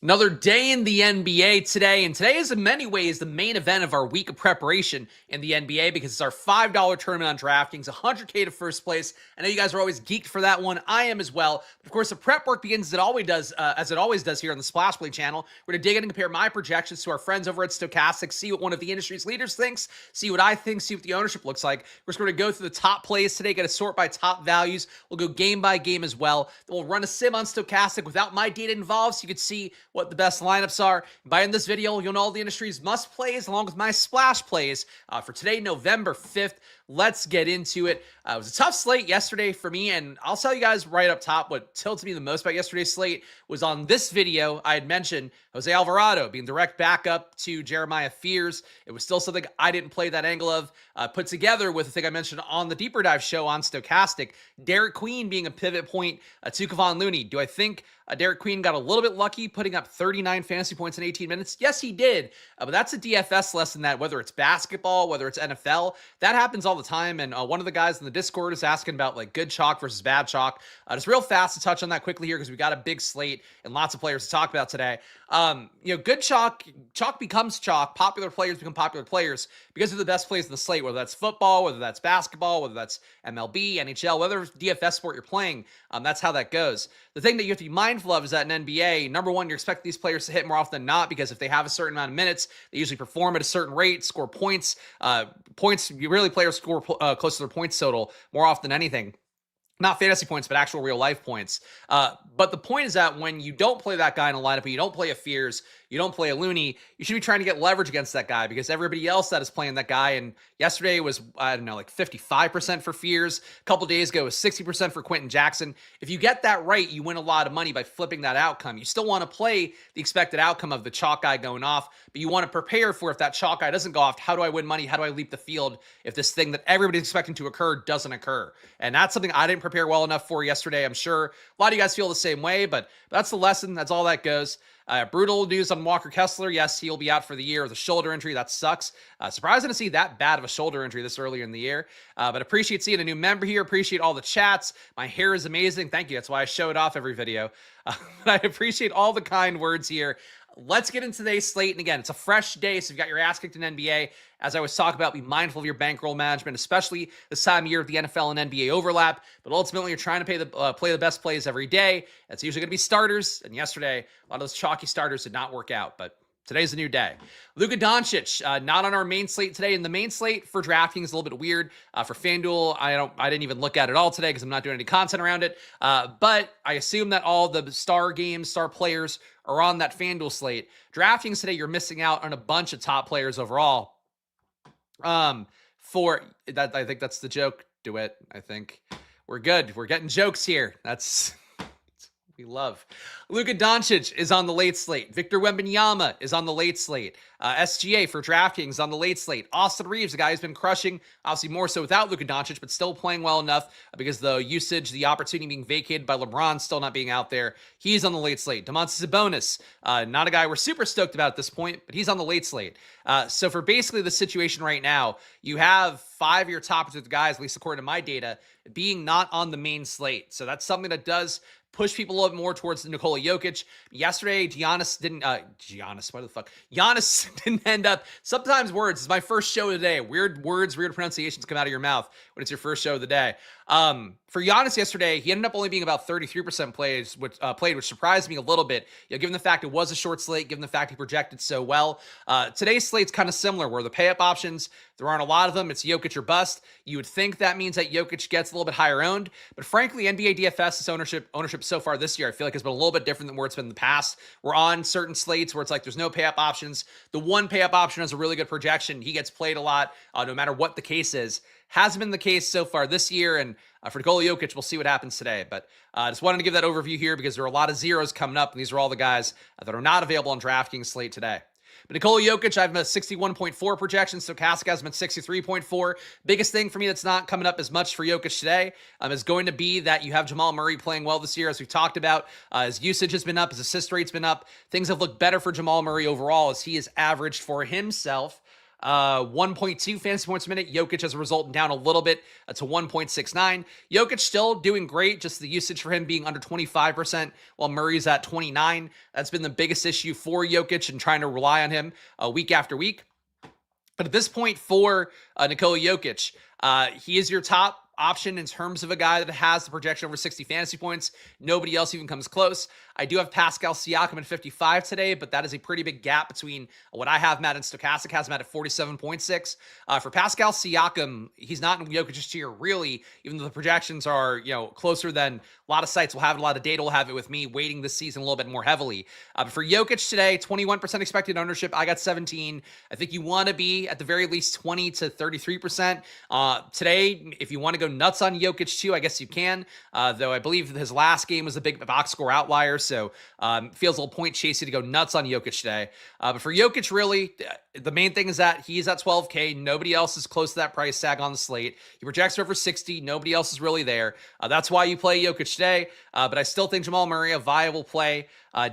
Another day in the NBA today, and today is in many ways the main event of our week of preparation in the NBA because it's our $5 tournament on DraftKings, 100K to first place. I know you guys are always geeked for that one. I am as well. But of course, the prep work begins as it always does here on the Splash Play channel. We're going to dig in and compare my projections to our friends over at Stokastic, see what one of the industry's leaders thinks, see what I think, see what the ownership looks like. We're just going to go through the top plays today, get a sort by top values. We'll go game by game as well. Then we'll run a sim on Stokastic without my data involved so you can see what the best lineups are. By in this video, you'll know all the industry's must plays along with my splash plays for today, November 5th. Let's get into it. It was a tough slate yesterday for me, and I'll tell you guys right up top what tilted me the most about yesterday's slate was on this video. I had mentioned Jose Alvarado being direct backup to Jeremiah Fears. It was still something I didn't play that angle of, put together with the thing I mentioned on the Deeper Dive show on Stokastic. Derek Queen being a pivot point to Kevon Looney. Do I think Derek Queen got a little bit lucky putting up 39 fantasy points in 18 minutes? Yes, he did. But that's a DFS lesson that whether it's basketball, whether it's NFL, that happens all the time. And one of the guys in the Discord is asking about like good chalk versus bad chalk. Just real fast to touch on that quickly here because we got a big slate and lots of players to talk about today. Good chalk becomes chalk. Popular players become popular players because of the best plays in the slate, whether that's football, whether that's basketball, whether that's MLB, NHL, whether it's DFS sport you're playing. That's how that goes. The thing that you have to be mindful of is that in NBA, number one, you're expecting these players to hit more often than not because if they have a certain amount of minutes, they usually perform at a certain rate, score points. Players score close to their points total more often than anything. Not fantasy points, but actual real life points. But the point is that when you don't play that guy in a lineup, and you don't play a Fears, you don't play a Looney, you should be trying to get leverage against that guy because everybody else that is playing that guy, and yesterday was, like 55% for Fears. A couple days ago, it was 60% for Quentin Jackson. If you get that right, you win a lot of money by flipping that outcome. You still want to play the expected outcome of the chalk guy going off, but you want to prepare for if that chalk guy doesn't go off, how do I win money? How do I leap the field if this thing that everybody's expecting to occur doesn't occur? And that's something I didn't prepare well enough for yesterday. I'm sure a lot of you guys feel the same way, but that's the lesson. That's all that goes. Brutal news on Walker Kessler. Yes, he'll be out for the year with a shoulder injury. That sucks. Surprising to see that bad of a shoulder injury this earlier in the year. But appreciate seeing a new member here. Appreciate all the chats. My hair is amazing. Thank you. That's why I show it off every video. But I appreciate all the kind words here. Let's get into today's slate. And again, it's a fresh day, so you've got your ass kicked in NBA. As I always talk about, be mindful of your bankroll management, especially this time of year with the NFL and NBA overlap. But ultimately, you're trying to play the best plays every day. That's usually going to be starters. And yesterday, a lot of those chalky starters did not work out. But today's a new day. Luka Doncic, not on our main slate today. And the main slate for DraftKings is a little bit weird. For FanDuel, I didn't even look at it all today because I'm not doing any content around it. But I assume that all the star players are on that FanDuel slate. DraftKings today, you're missing out on a bunch of top players overall. For that, I think that's the joke. Do it. I think we're good. We're getting jokes here. That's we love. Luka Doncic is on the late slate. Victor Wembanyama is on the late slate. SGA for DraftKings on the late slate. Austin Reeves, a guy who's been crushing, obviously more so without Luka Doncic, but still playing well enough because the usage, the opportunity being vacated by LeBron still not being out there. He's on the late slate. Domantas Sabonis, not a guy we're super stoked about at this point, but he's on the late slate. So for basically the situation right now, you have 5 of your top guys, at least according to my data, being not on the main slate. So that's something that does push people a little bit more towards Nikola Jokic. Yesterday, Giannis didn't end up, sometimes words, it's my first show of the day. Weird words, weird pronunciations come out of your mouth when it's your first show of the day. For Giannis yesterday, he ended up only being about 33% played, which surprised me a little bit, given the fact it was a short slate, given the fact he projected so well. Today's slate's kind of similar, where the pay-up options, there aren't a lot of them. It's Jokic or bust. You would think that means that Jokic gets a little bit higher owned, but frankly, NBA DFS's ownership so far this year, I feel like has been a little bit different than where it's been in the past. We're on certain slates where it's like there's no pay-up options. The one pay-up option has a really good projection. He gets played a lot, no matter what the case is. Hasn't been the case so far this year, and for Nikola Jokic, we'll see what happens today. But I just wanted to give that overview here because there are a lot of zeros coming up, and these are all the guys that are not available on DraftKings slate today. But Nikola Jokic, I have him at 61.4 projection. Stokastic has him at 63.4. Biggest thing for me that's not coming up as much for Jokic today is going to be that you have Jamal Murray playing well this year, as we've talked about. His usage has been up. His assist rate's been up. Things have looked better for Jamal Murray overall as he has averaged for himself 1.2 fantasy points a minute. Jokic as a result down a little bit to 1.69. Jokic still doing great, just the usage for him being under 25%, while Murray's at 29. That's been the biggest issue for Jokic and trying to rely on him week after week. But at this point for Nikola Jokic, he is your top option in terms of a guy that has the projection over 60 fantasy points. Nobody else even comes close. I do have Pascal Siakam at 55 today, but that is a pretty big gap between what I have Matt and Stokastic has Matt at 47.6. For Pascal Siakam, he's not in Jokic's tier really, even though the projections are, closer than a lot of sites will have it, a lot of data will have it with me waiting this season a little bit more heavily. But for Jokic today, 21% expected ownership. I got 17. I think you want to be at the very least 20 to 33%. Today, if you want to go nuts on Jokic too, I guess you can, though I believe his last game was a big box score outlier, so feels a little point chasey to go nuts on Jokic today. But for Jokic, really, the main thing is that he's at 12K. Nobody else is close to that price tag on the slate. He projects for over 60. Nobody else is really there. That's why you play Jokic today, but I still think Jamal Murray, a viable play.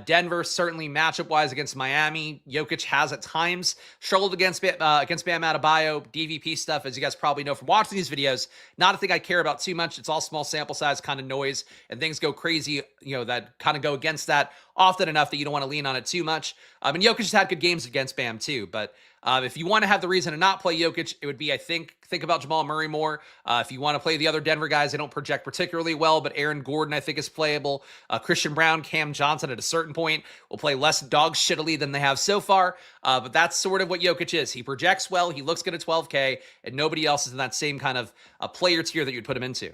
Denver, certainly matchup-wise against Miami. Jokic has at times struggled against Bam Adebayo. DVP stuff, as you guys probably know from watching these videos, not a thing I care about too much. It's all small sample size kind of noise, and things go crazy, that kind of go against that often enough that you don't want to lean on it too much. And Jokic has had good games against Bam too, but if you want to have the reason to not play Jokic, it would be, I think about Jamal Murray more. If you want to play the other Denver guys, they don't project particularly well, but Aaron Gordon, I think, is playable. Christian Brown, Cam Johnson at a certain point will play less dog shittily than they have so far, but that's sort of what Jokic is. He projects well, he looks good at 12K, and nobody else is in that same kind of player tier that you'd put him into.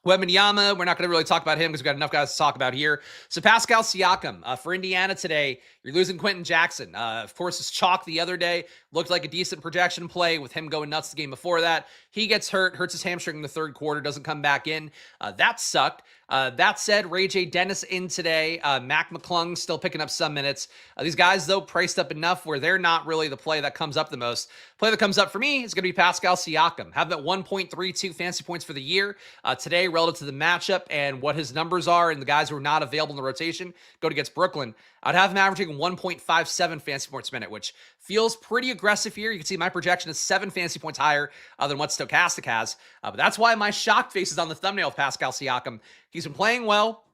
Wembanyama, we're not going to really talk about him because we've got enough guys to talk about here. So Pascal Siakam, for Indiana today, you're losing Quentin Jackson. Of course, it's chalk the other day. Looked like a decent projection play with him going nuts the game before that. He gets hurts his hamstring in the third quarter, doesn't come back in. That sucked. That said, Ray J. Dennis in today. Mac McClung still picking up some minutes. These guys, though, priced up enough where they're not really the play that comes up the most. Play that comes up for me is going to be Pascal Siakam. Have that 1.32 fantasy points for the year today relative to the matchup and what his numbers are and the guys who are not available in the rotation going against Brooklyn. I'd have him averaging 1.57 fantasy points a minute, which feels pretty aggressive here. You can see my projection is 7 fantasy points higher than what Stokastic has. But that's why my shock face is on the thumbnail of Pascal Siakam. He's been playing well.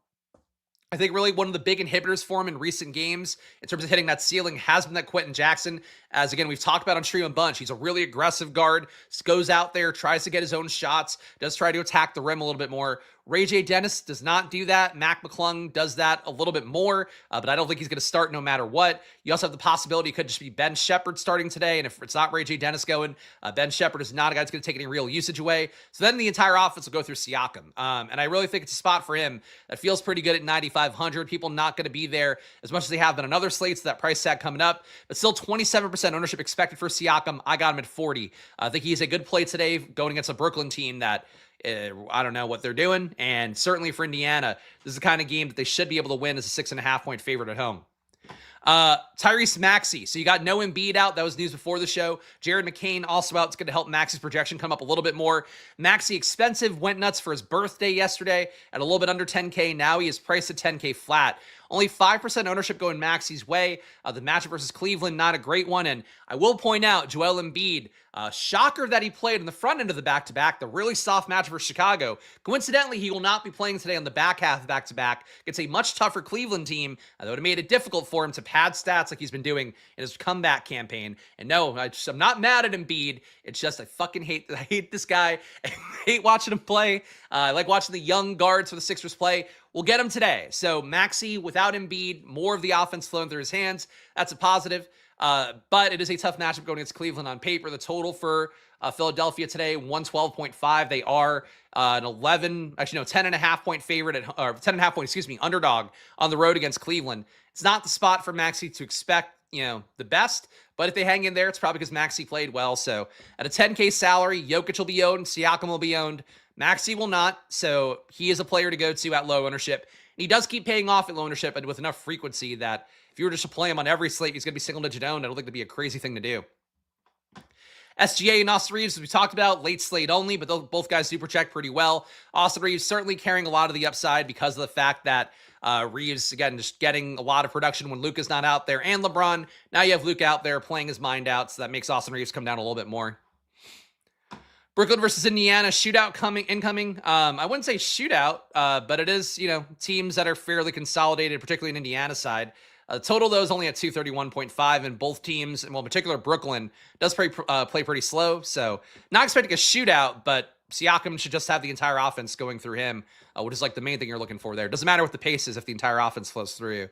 I think really one of the big inhibitors for him in recent games in terms of hitting that ceiling has been that Quentin Jackson. As again, we've talked about on Stream and Bunch, he's a really aggressive guard, goes out there, tries to get his own shots, does try to attack the rim a little bit more. Ray J. Dennis does not do that. Mac McClung does that a little bit more, but I don't think he's going to start no matter what. You also have the possibility it could just be Ben Shepherd starting today, and if it's not Ray J. Dennis going, Ben Shepherd is not a guy that's going to take any real usage away. So then the entire offense will go through Siakam, and I really think it's a spot for him that feels pretty good at 9,500. People not going to be there as much as they have been on other slates, that price tag coming up, but still 27% ownership expected for Siakam. I got him at 40. I think he's a good play today going against a Brooklyn team that I don't know what they're doing. And certainly for Indiana, this is the kind of game that they should be able to win as a 6.5 point favorite at home. Tyrese Maxey. So you got no Embiid out. That was news before the show. Jared McCain also out. It's going to help Maxey's projection come up a little bit more. Maxey expensive, went nuts for his birthday yesterday at a little bit under 10K. Now he is priced at 10K flat. Only 5% ownership going Maxey's way. The matchup versus Cleveland, not a great one. And I will point out, Joel Embiid, shocker that he played in the front end of the back-to-back, the really soft match for Chicago. Coincidentally, he will not be playing today on the back half of back-to-back. It's a much tougher Cleveland team that would have made it difficult for him to pad stats like he's been doing in his comeback campaign. And no, I'm not mad at Embiid. It's just I hate this guy. I hate watching him play. I like watching the young guards for the Sixers play. We'll get him today. So Maxey without Embiid, more of the offense flowing through his hands. That's a positive. But it is a tough matchup going against Cleveland on paper. The total for Philadelphia today, 112.5. They are an 10.5 point favorite or 10.5 point, underdog on the road against Cleveland. It's not the spot for Maxey to expect, the best, but if they hang in there, it's probably because Maxey played well. So at a 10K salary, Jokic will be owned, Siakam will be owned, Maxey will not. So he is a player to go to at low ownership. And he does keep paying off at low ownership and with enough frequency that if you were just to play him on every slate, he's going to be single-digit owned. I don't think that'd be a crazy thing to do. SGA and Austin Reeves, as we talked about, late slate only, but both guys do project pretty well. Austin Reeves certainly carrying a lot of the upside because of the fact that Reeves, again, just getting a lot of production when Luka's not out there, and LeBron. Now you have Luka out there playing his mind out, so that makes Austin Reeves come down a little bit more. Brooklyn versus Indiana, shootout incoming. I wouldn't say shootout, but it is, teams that are fairly consolidated, particularly in Indiana's side. Total, though, is only at 231.5, and both teams, and well, in particular, Brooklyn, does play pretty slow, so not expecting a shootout, but Siakam should just have the entire offense going through him, which is like the main thing you're looking for there. Doesn't matter what the pace is if the entire offense flows through you.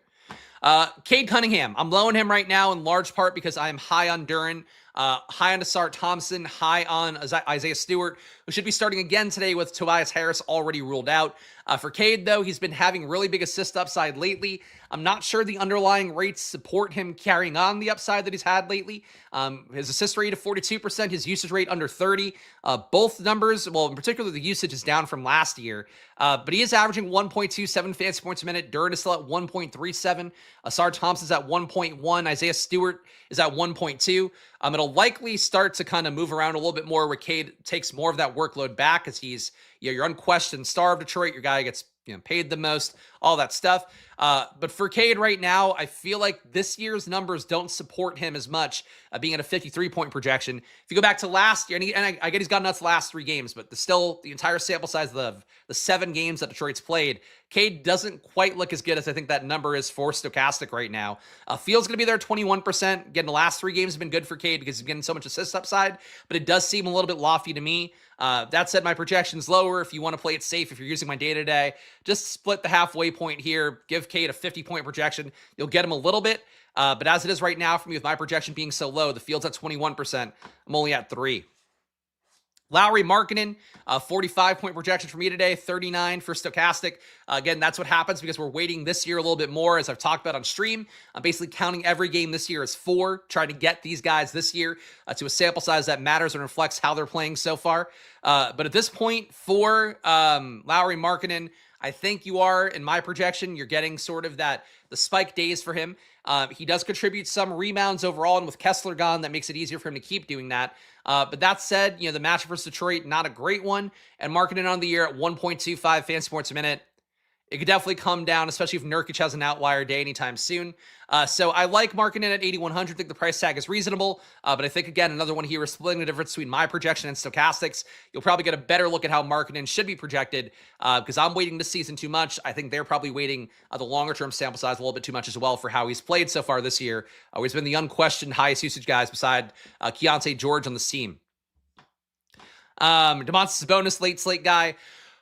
Cade Cunningham, I'm low on him right now in large part because I am high on Duren, high on Asar Thompson, high on Isaiah Stewart, who should be starting again today with Tobias Harris already ruled out. For Cade, though, he's been having really big assist upside lately. I'm not sure the underlying rates support him carrying on the upside that he's had lately. His assist rate of 42%, his usage rate under 30. Both numbers, well, in particular, the usage is down from last year, but he is averaging 1.27 fantasy points a minute. Duren is still at 1.37. Asar Thompson's at 1.1. Isaiah Stewart is at 1.2. It'll likely start to kind of move around a little bit more where Cade takes more of that workload back as he's your unquestioned star of Detroit. Your guy gets paid the most, all that stuff. But for Cade right now, I feel like this year's numbers don't support him as much, being at a 53-point projection. If you go back to last year, and I get he's got nuts the last 3 games, but still the entire sample size of the 7 games that Detroit's played, Cade doesn't quite look as good as I think that number is for Stokastic right now. Field's going to be there 21%. Again, the last 3 games have been good for Cade because he's getting so much assist upside, but it does seem a little bit lofty to me. That said, my projection's lower. If you want to play it safe, if you're using my day-to-day, just split the halfway point here. Give Cade a 50-point projection. You'll get him a little bit. But as it is right now for me, with my projection being so low, the field's at 21%. I'm only at 3. Lauri Markkanen, 45-point projection for me today, 39 for Stokastic. Again, that's what happens because we're waiting this year a little bit more, as I've talked about on stream. I'm basically counting every game this year as 4, trying to get these guys this year to a sample size that matters and reflects how they're playing so far. But at this point, for Lauri Markkanen, I think you are, in my projection, you're getting sort of the spike days for him. He does contribute some rebounds overall, and with Kessler gone, that makes it easier for him to keep doing that. But that said, the matchup versus Detroit, not a great one, and Markkanen on the year at 1.25 fantasy points a minute. It could definitely come down, especially if Nurkic has an outlier day anytime soon. So I like Markkanen at 8,100. I think the price tag is reasonable. But I think, again, another one here is splitting the difference between my projection and Stokastic's. You'll probably get a better look at how Markkanen should be projected because I'm waiting this season too much. I think they're probably waiting the longer-term sample size a little bit too much as well for how he's played so far this year. He's been the unquestioned highest usage guys beside Keontae George on this team. Domantas Sabonis, late slate guy.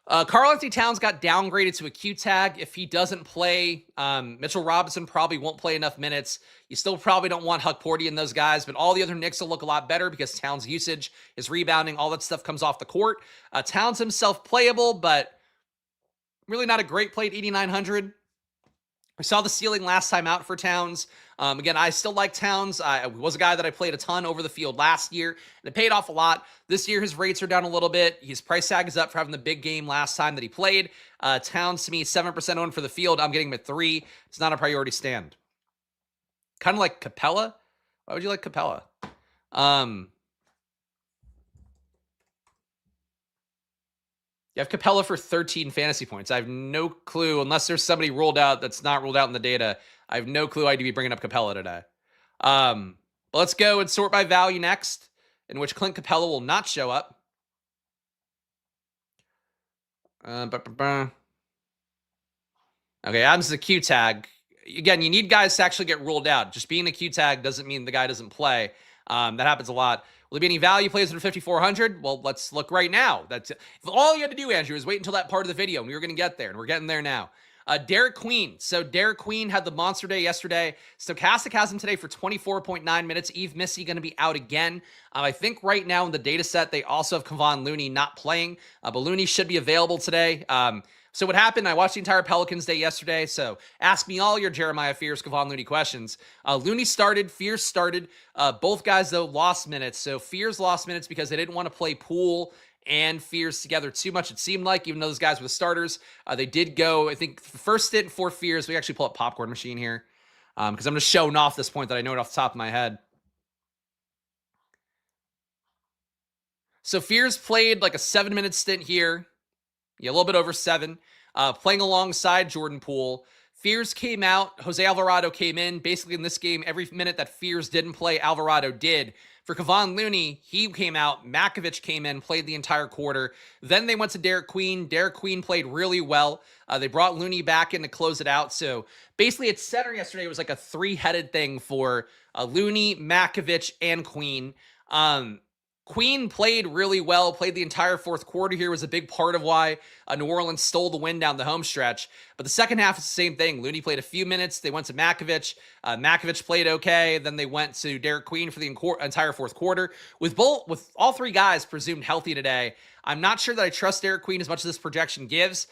Karl-Anthony Towns got downgraded to a Q tag. If he doesn't play, Mitchell Robinson probably won't play enough minutes. You still probably don't want Huck Porty and those guys, but all the other Knicks will look a lot better because Towns' usage, his rebounding, all that stuff comes off the court. Towns himself playable, but really not a great play at 8,900. We saw the ceiling last time out for Towns. Again, I still like Towns. I was a guy that I played a ton over the field last year, and it paid off a lot. This year, his rates are down a little bit. His price tag is up for having the big game last time that he played. Towns, to me, 7% owned for the field. I'm getting him at 3. It's not a priority stand. Kind of like Capella. Why would you like Capella? You have Capella for 13 fantasy points. I have no clue, unless there's somebody ruled out that's not ruled out in the data. I have no clue I'd be bringing up Capella today. Let's go and sort by value next, in which Clint Capella will not show up. Okay, Adams is a Q tag. Again, you need guys to actually get ruled out. Just being a Q tag doesn't mean the guy doesn't play. That happens a lot. Will there be any value plays under 5,400? Well, let's look right now. That's all you had to do, Andrew, is wait until that part of the video, and we were going to get there, and we're getting there now. Derek Queen. So Derek Queen had the monster day yesterday. Stokastic has him today for 24.9 minutes. Eve Missy going to be out again. I think right now in the data set, they also have Kevon Looney not playing, but Looney should be available today. So what happened, I watched the entire Pelicans day yesterday, so ask me all your Jeremiah Fears, Kevon Looney questions. Looney started, Fears started. Both guys, though, lost minutes. So Fears lost minutes because they didn't want to play Poole and Fears together too much, it seemed like, even though those guys were the starters. They did go, I think, the first stint for Fears. We actually pull up Popcorn Machine here because I'm just showing off this point that I know it off the top of my head. So Fears played like a 7-minute stint here. Yeah, a little bit over 7. Playing alongside Jordan Poole. Fears came out. Jose Alvarado came in. Basically, in this game, every minute that Fears didn't play, Alvarado did. For Kevon Looney, he came out. Makovich came in, played the entire quarter. Then they went to Derek Queen. Derek Queen played really well. They brought Looney back in to close it out. So basically, at center yesterday, it was like a 3-headed thing for Looney, Makovich, and Queen. Queen played really well, played the entire fourth quarter here, was a big part of why New Orleans stole the win down the home stretch. But the second half is the same thing. Looney played a few minutes. They went to Makovich. Makovich played okay. Then they went to Derek Queen for the entire fourth quarter. With all three guys presumed healthy today, I'm not sure that I trust Derek Queen as much as this projection gives.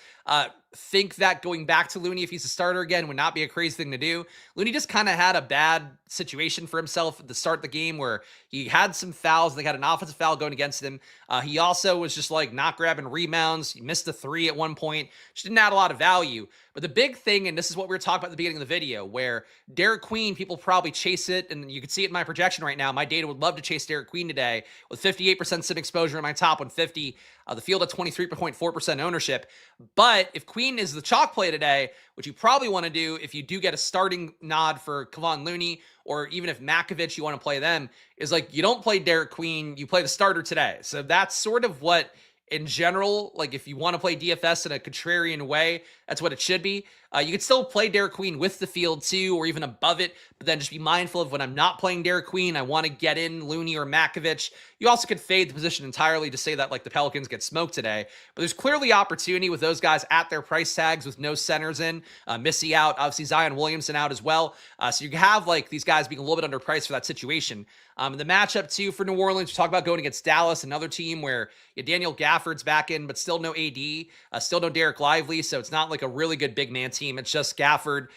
Think that going back to Looney, if he's a starter again, would not be a crazy thing to do. Looney just kind of had a bad situation for himself at the start of the game where he had some fouls. They had an offensive foul going against him. He also was just like not grabbing rebounds. He missed a 3 at one point. Just didn't add a lot of value. But the big thing, and this is what we were talking about at the beginning of the video, where Derek Queen, people probably chase it, and you can see it in my projection right now. My data would love to chase Derek Queen today with 58% sim exposure in my top 150. The field at 23.4% ownership. But if Queen is the chalk play today, which you probably want to do if you do get a starting nod for Kevon Looney, or even if Makovich, you want to play them, is like you don't play Derek Queen, you play the starter today. So that's sort of what, in general, like if you want to play DFS in a contrarian way, that's what it should be. You could still play Derek Queen with the field too, or even above it, but then just be mindful of when I'm not playing Derek Queen, I want to get in Looney or Makovich. You also could fade the position entirely to say that like the Pelicans get smoked today, but there's clearly opportunity with those guys at their price tags with no centers in, Missy out, obviously Zion Williamson out as well. So you have like these guys being a little bit underpriced for that situation. The matchup too for New Orleans, we talk about going against Dallas, another team where Daniel Gafford's back in, but still no AD, still no Derek Lively, so it's not like a really good big man team. It's just Gafford,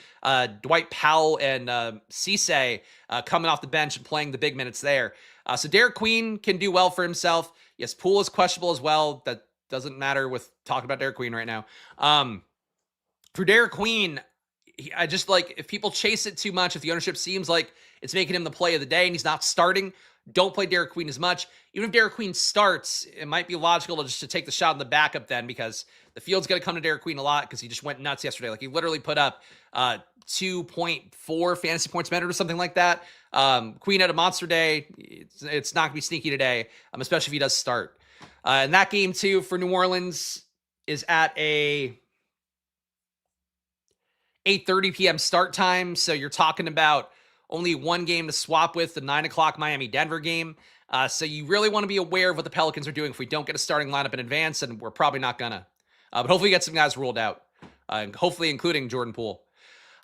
Dwight Powell, and Cisse coming off the bench and playing the big minutes there. So Derek Queen can do well for himself. Yes, Poole is questionable as well. That doesn't matter with talking about Derek Queen right now. For Derek Queen, I just like, if people chase it too much, if the ownership seems like it's making him the play of the day and he's not starting, don't play Derek Queen as much. Even if Derek Queen starts, it might be logical to take the shot in the backup then, because the field's going to come to Derek Queen a lot because he just went nuts yesterday. Like he literally put up 2.4 fantasy points better or something like that. Queen had a monster day. It's not going to be sneaky today, especially if he does start. And that game too for New Orleans is at a 8:30 p.m. start time. So you're talking about only one game to swap with, the 9 o'clock Miami-Denver game. So you really want to be aware of what the Pelicans are doing if we don't get a starting lineup in advance, and we're probably not gonna. But hopefully get some guys ruled out, hopefully including Jordan Poole.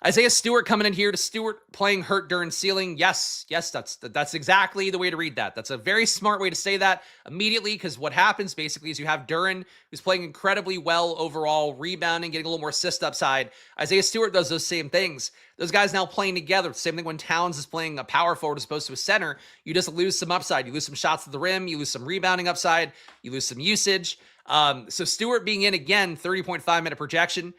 Isaiah Stewart coming in here. To Stewart playing hurt during ceiling. Yes, that's exactly the way to read that. That's a very smart way to say that immediately, because what happens basically is you have Duren, who's playing incredibly well overall, rebounding, getting a little more assist upside. Isaiah Stewart does those same things. Those guys now playing together. Same thing when Towns is playing a power forward as opposed to a center. You just lose some upside. You lose some shots to the rim. You lose some rebounding upside. You lose some usage. So Stewart being in again, 30.5 minute projection.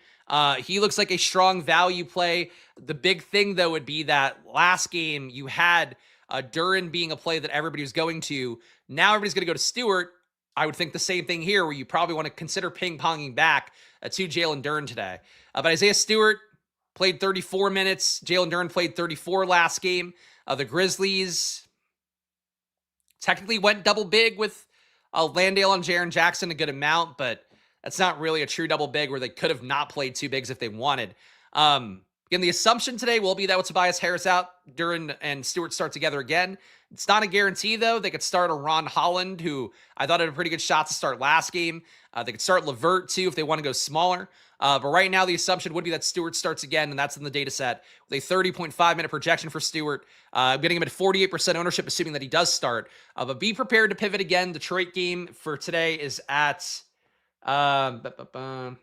He looks like a strong value play. The big thing, though, would be that last game you had Duren being a play that everybody was going to. Now everybody's going to go to Stewart. I would think the same thing here, where you probably want to consider ping-ponging back to Jalen Duren today. But Isaiah Stewart played 34 minutes. Jalen Duren played 34 last game. The Grizzlies technically went double big with Landale and Jaren Jackson a good amount, but that's not really a true double big where they could have not played two bigs if they wanted. Again, the assumption today will be that with Tobias Harris out, Duren and Stewart start together again. It's not a guarantee, though. They could start a Ron Holland, who I thought had a pretty good shot to start last game. They could start LeVert, too, if they want to go smaller. But right now, the assumption would be that Stewart starts again, and that's in the data set with a 30.5 minute projection for Stewart. I'm getting him at 48% ownership, assuming that he does start. But be prepared to pivot again. Detroit game for today is at 7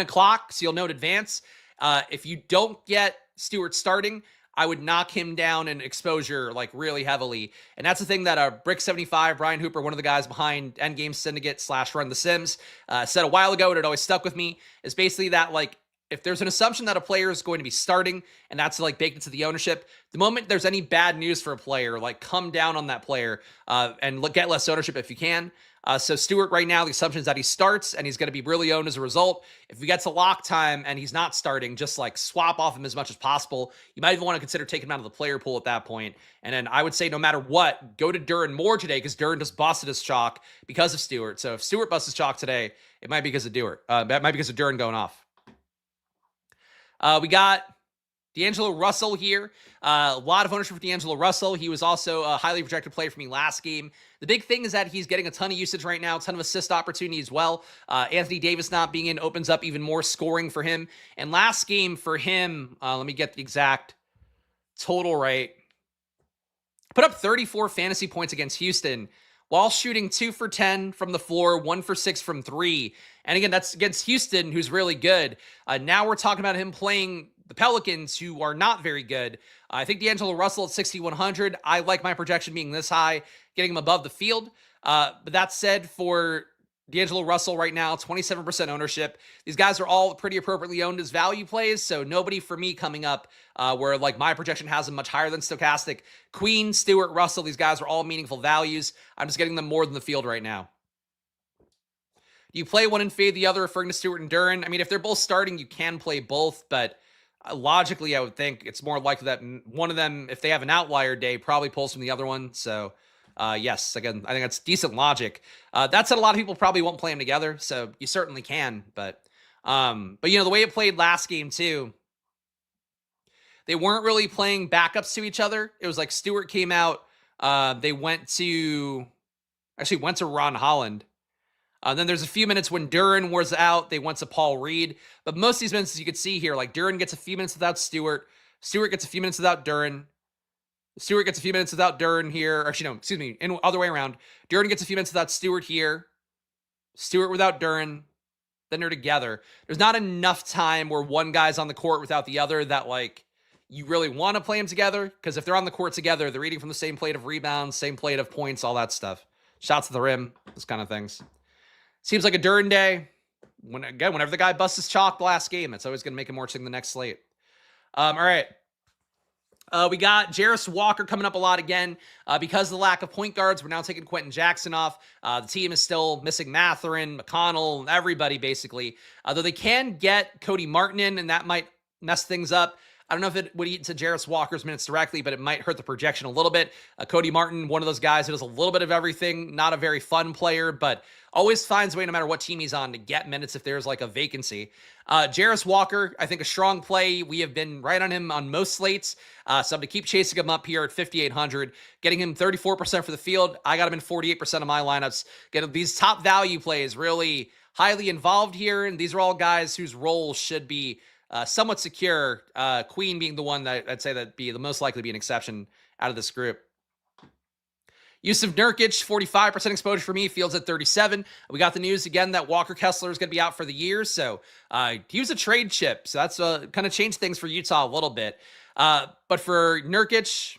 o'clock, so you'll know in advance. If you don't get Stewart starting, I would knock him down in exposure like really heavily. And that's the thing that Brick75, Brian Hooper, one of the guys behind Endgame Syndicate / Run the Sims, said a while ago, and it always stuck with me, is basically that like if there's an assumption that a player is going to be starting and that's like baked into the ownership, the moment there's any bad news for a player, like come down on that player and get less ownership if you can. So Stewart right now, the assumption is that he starts and he's going to be really owned as a result. If we get to lock time and he's not starting, just like swap off him as much as possible. You might even want to consider taking him out of the player pool at that point. And then I would say no matter what, go to Duren more today because Duren just busted his chalk because of Stewart. So if Stewart busts his chalk today, it might be because of Stewart. That might be because of Duren going off. We got D'Angelo Russell here. A lot of ownership for D'Angelo Russell. He was also a highly projected player for me last game. The big thing is that he's getting a ton of usage right now, a ton of assist opportunity as well. Anthony Davis not being in opens up even more scoring for him. And last game for him, let me get the exact total right. Put up 34 fantasy points against Houston while shooting 2 for 10 from the floor, 1 for 6 from 3. And again, that's against Houston, who's really good. Now we're talking about him playing the Pelicans, who are not very good. I think D'Angelo Russell at 6,100. I like my projection being this high, getting him above the field. But that said, for D'Angelo Russell right now, 27% ownership. These guys are all pretty appropriately owned as value plays, so nobody for me coming up where like my projection has them much higher than Stokastic. Queen, Stewart, Russell, these guys are all meaningful values. I'm just getting them more than the field right now. You play one and fade the other, referring to Stewart and Duren. I mean, if they're both starting, you can play both, but logically, I would think it's more likely that one of them, if they have an outlier day, probably pulls from the other one. So, yes, again, I think that's decent logic. That said, a lot of people probably won't play them together, so you certainly can. But you know, the way it played last game too, they weren't really playing backups to each other. It was like Stewart came out. They went to Ron Holland. Then there's a few minutes when Duren was out. They went to Paul Reed. But most of these minutes, as you can see here, like Duren gets a few minutes without Stewart. Stewart gets a few minutes without Duren. Stewart gets a few minutes without Duren here. Or, actually, no, excuse me, in other way around. Duren gets a few minutes without Stewart here. Stewart without Duren. Then they're together. There's not enough time where one guy's on the court without the other that, like, you really want to play them together. Because if they're on the court together, they're eating from the same plate of rebounds, same plate of points, all that stuff. Shots at the rim, those kind of things. Seems like a Duren day. Whenever the guy busts his chalk the last game, it's always going to make him more interesting the next slate. All right. We got Jarris Walker coming up a lot again. Because of the lack of point guards, we're now taking Quentin Jackson off. The team is still missing Mathurin, McConnell, everybody basically. Though they can get Cody Martin in, and that might mess things up. I don't know if it would eat into Jarris Walker's minutes directly, but it might hurt the projection a little bit. Cody Martin, one of those guys who does a little bit of everything, not a very fun player, but always finds a way, no matter what team he's on, to get minutes if there's like a vacancy. Jarris Walker, I think a strong play. We have been right on him on most slates, so I'm going to keep chasing him up here at 5,800, getting him 34% for the field. I got him in 48% of my lineups. Getting these top value plays really highly involved here, and these are all guys whose roles should be somewhat secure, Queen being the one that I'd say that'd be the most likely to be an exception out of this group. Yusuf Nurkic, 45% exposure for me, Fields at 37. We got the news again that Walker Kessler is going to be out for the year, so he was a trade chip, so that's kind of changed things for Utah a little bit. But for Nurkic,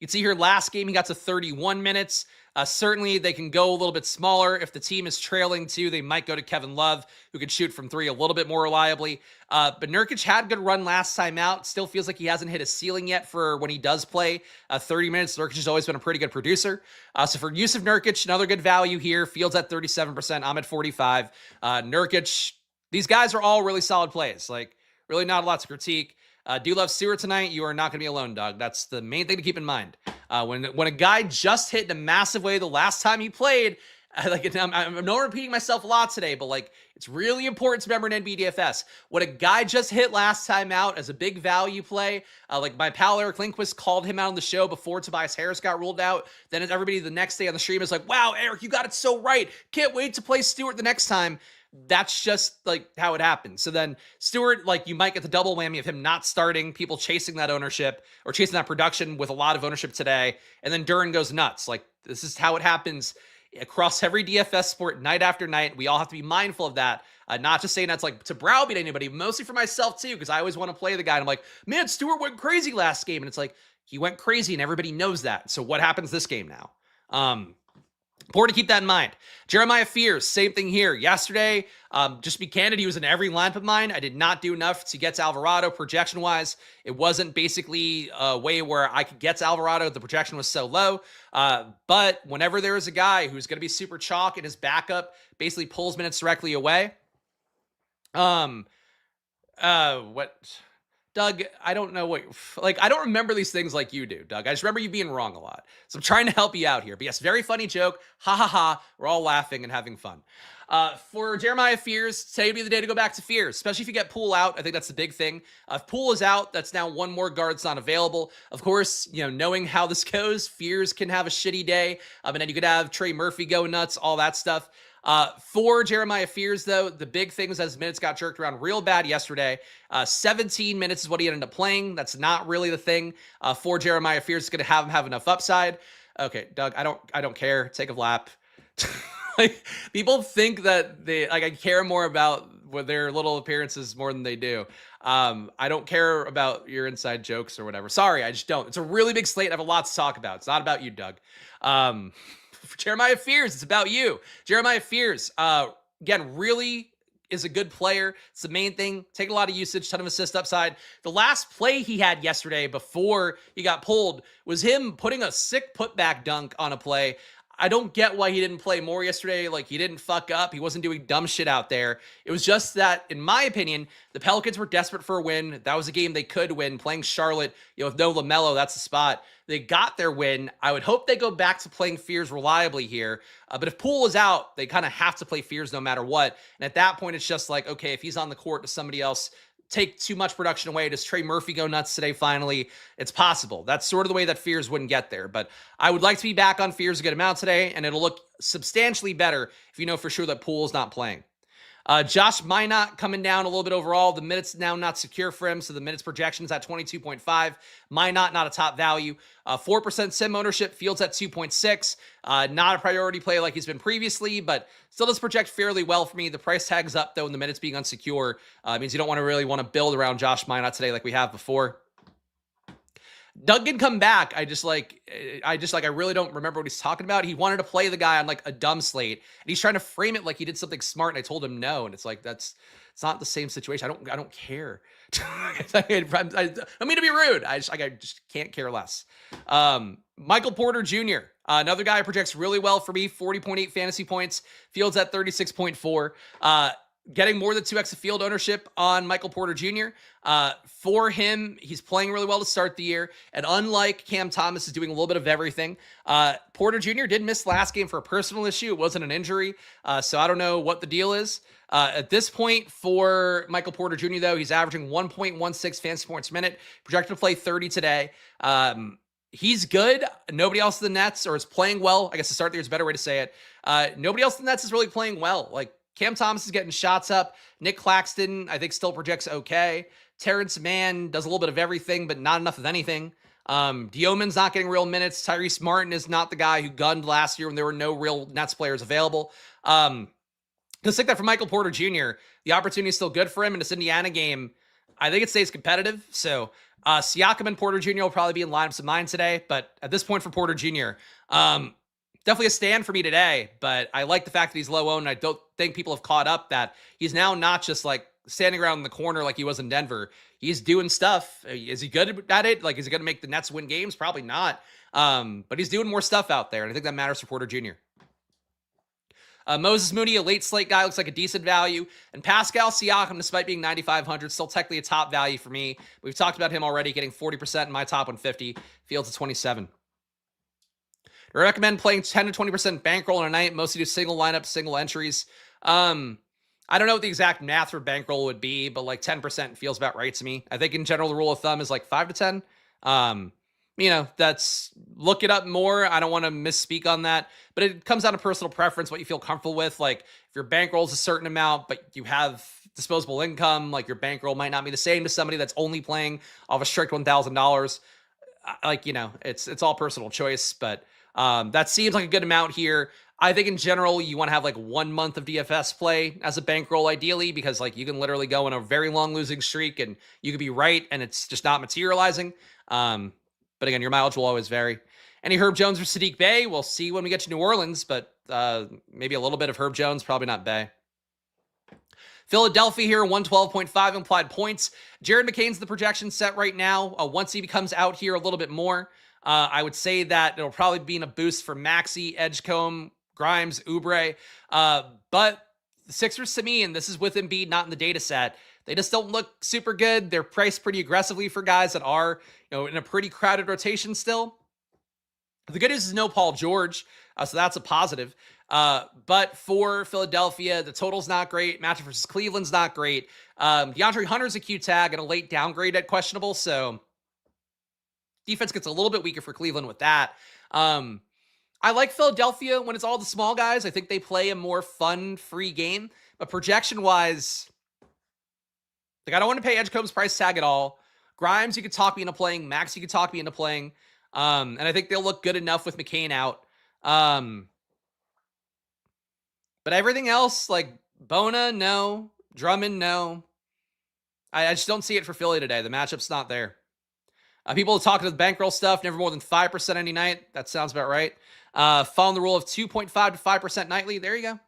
you can see here last game he got to 31 minutes. Certainly, they can go a little bit smaller. If the team is trailing too, they might go to Kevin Love, who can shoot from 3 a little bit more reliably. But Nurkic had a good run last time out. Still feels like he hasn't hit a ceiling yet for when he does play 30 minutes. Nurkic has always been a pretty good producer. So for Yusuf Nurkic, another good value here. Fields at 37%. I'm at 45. Nurkic, these guys are all really solid plays. Like, really not a lot to critique. Do love Stewart tonight. You are not going to be alone, Doug. That's the main thing to keep in mind. When a guy just hit in a massive way the last time he played, like I'm not repeating myself a lot today, but like it's really important to remember in NBA DFS. When a guy just hit last time out as a big value play, like my pal Eric Lindquist called him out on the show before Tobias Harris got ruled out. Then everybody the next day on the stream is like, "Wow, Eric, you got it so right. Can't wait to play Stewart the next time." That's just like how it happens. So then Stewart, like you might get the double whammy of him not starting, people chasing that ownership or chasing that production with a lot of ownership today. And then Duren goes nuts. Like this is how it happens across every DFS sport night after night. We all have to be mindful of that. Not just saying that's like to browbeat anybody, mostly for myself too, because I always want to play the guy. And I'm like, man, Stewart went crazy last game. And it's like, he went crazy and everybody knows that. So what happens this game now? Important to keep that in mind. Jeremiah Fears, same thing here. Yesterday, just to be candid, he was in every lineup of mine. I did not do enough to get to Alvarado projection-wise. It wasn't basically a way where I could get to Alvarado. The projection was so low. But whenever there is a guy who's going to be super chalk and his backup basically pulls minutes directly away, Doug, I don't know I don't remember these things like you do, Doug. I just remember you being wrong a lot. So I'm trying to help you out here. But yes, very funny joke. Ha ha ha. We're all laughing and having fun. For Jeremiah Fears, today would be the day to go back to Fears, especially if you get Poole out. I think that's the big thing. If Poole is out, that's now one more guard that's not available. Of course, knowing how this goes, Fears can have a shitty day. And then you could have Trey Murphy go nuts, all that stuff. For Jeremiah Fears, though, the big thing was his minutes got jerked around real bad yesterday. 17 minutes is what he ended up playing. That's not really the thing. For Jeremiah Fears, it's going to have him have enough upside. Okay, Doug, I don't care. Take a lap. People think that I care more about their little appearances more than they do. I don't care about your inside jokes or whatever. Sorry, I just don't. It's a really big slate. I have a lot to talk about. It's not about you, Doug. For Jeremiah Fears, it's about you. Jeremiah Fears, again, really is a good player. It's the main thing. Take a lot of usage, ton of assist upside. The last play he had yesterday before he got pulled was him putting a sick putback dunk on a play. I don't get why he didn't play more yesterday. He didn't fuck up. He wasn't doing dumb shit out there. It was just that, in my opinion, the Pelicans were desperate for a win. That was a game they could win. Playing Charlotte, with no LaMelo, that's the spot. They got their win. I would hope they go back to playing Fears reliably here. But if Poole is out, they kind of have to play Fears no matter what. And at that point, it's just okay, if he's on the court, does somebody else take too much production away? Does Trey Murphy go nuts today finally? It's possible. That's sort of the way that Fears wouldn't get there. But I would like to be back on Fears a good amount today, and it'll look substantially better if you know for sure that Poole is not playing. Josh Minot coming down a little bit overall. The minutes now not secure for him, so the minutes projections at 22.5. Minot not a top value. 4% sim ownership. Fields at 2.6. Not a priority play like he's been previously, but still does project fairly well for me. The price tag's up, though, and the minutes being unsecure means you don't really want to build around Josh Minot today like we have before. Doug can come back. I really don't remember what he's talking about. He wanted to play the guy on a dumb slate, and he's trying to frame it like he did something smart, and I told him no, and it's it's not the same situation. I don't care. I mean to be rude. I just can't care less. Michael Porter Jr., another guy who projects really well for me, 40.8 fantasy points, Fields at 36.4. Getting more than 2x of field ownership on Michael Porter Jr. For him, he's playing really well to start the year. And unlike Cam Thomas is doing a little bit of everything, Porter Jr. did miss last game for a personal issue. It wasn't an injury. So I don't know what the deal is. At this point for Michael Porter Jr., though, he's averaging 1.16 fantasy points per minute, projected to play 30 today. He's good. Nobody else in the Nets, or is playing well. I guess to start there is a better way to say it. Nobody else in the Nets is really playing well. Cam Thomas is getting shots up. Nick Claxton, I think, still projects okay. Terrence Mann does a little bit of everything, but not enough of anything. Dioman's not getting real minutes. Tyrese Martin is not the guy who gunned last year when there were no real Nets players available. Just like that for Michael Porter Jr., the opportunity is still good for him in this Indiana game. I think it stays competitive. So Siakam and Porter Jr. will probably be in lineups of mine today. But at this point for Porter Jr., definitely a stand for me today, but I like the fact that he's low owned. I don't think people have caught up that he's now not just standing around in the corner like he was in Denver. He's doing stuff. Is he good at it? Is he going to make the Nets win games? Probably not. But he's doing more stuff out there, and I think that matters for Porter Jr. Moses Moody, a late slate guy, looks like a decent value. And Pascal Siakam, despite being 9,500, still technically a top value for me. We've talked about him already, getting 40% in my top 150. Fields at 27. I recommend playing 10 to 20% bankroll in a night. Mostly do single lineups, single entries. I don't know what the exact math for bankroll would be, but 10% feels about right to me. I think in general, the rule of thumb is 5 to 10. That's look it up more. I don't want to misspeak on that, but it comes down to personal preference, what you feel comfortable with. If your bankroll is a certain amount, but you have disposable income, your bankroll might not be the same to somebody that's only playing off a strict $1,000. It's all personal choice, but that seems like a good amount here. I think in general, you want to have 1 month of DFS play as a bankroll ideally, because you can literally go on a very long losing streak and you could be right and it's just not materializing. But again, your mileage will always vary. Any Herb Jones or Sadiq Bey? We'll see when we get to New Orleans, but maybe a little bit of Herb Jones, probably not Bey. Philadelphia here, 112.5 implied points. Jared McCain's the projection set right now. Once he becomes out here a little bit more, I would say that it'll probably be in a boost for Maxey, Edgecombe, Grimes, Oubre. But the Sixers, to me, and this is with Embiid, not in the data set, they just don't look super good. They're priced pretty aggressively for guys that are, in a pretty crowded rotation still. The good news is no Paul George, so that's a positive. But for Philadelphia, the total's not great. Matchup versus Cleveland's not great. DeAndre Hunter's a Q tag and a late downgrade at questionable, so defense gets a little bit weaker for Cleveland with that. I like Philadelphia when it's all the small guys. I think they play a more fun, free game. But projection-wise, I don't want to pay Edgecombe's price tag at all. Grimes, you could talk me into playing. Max, you could talk me into playing. And I think they'll look good enough with McCain out. But everything else, like Bona, no. Drummond, no. I just don't see it for Philly today. The matchup's not there. People talking to the bankroll stuff, never more than 5% any night. That sounds about right. Following the rule of 2.5 to 5% nightly. There you go.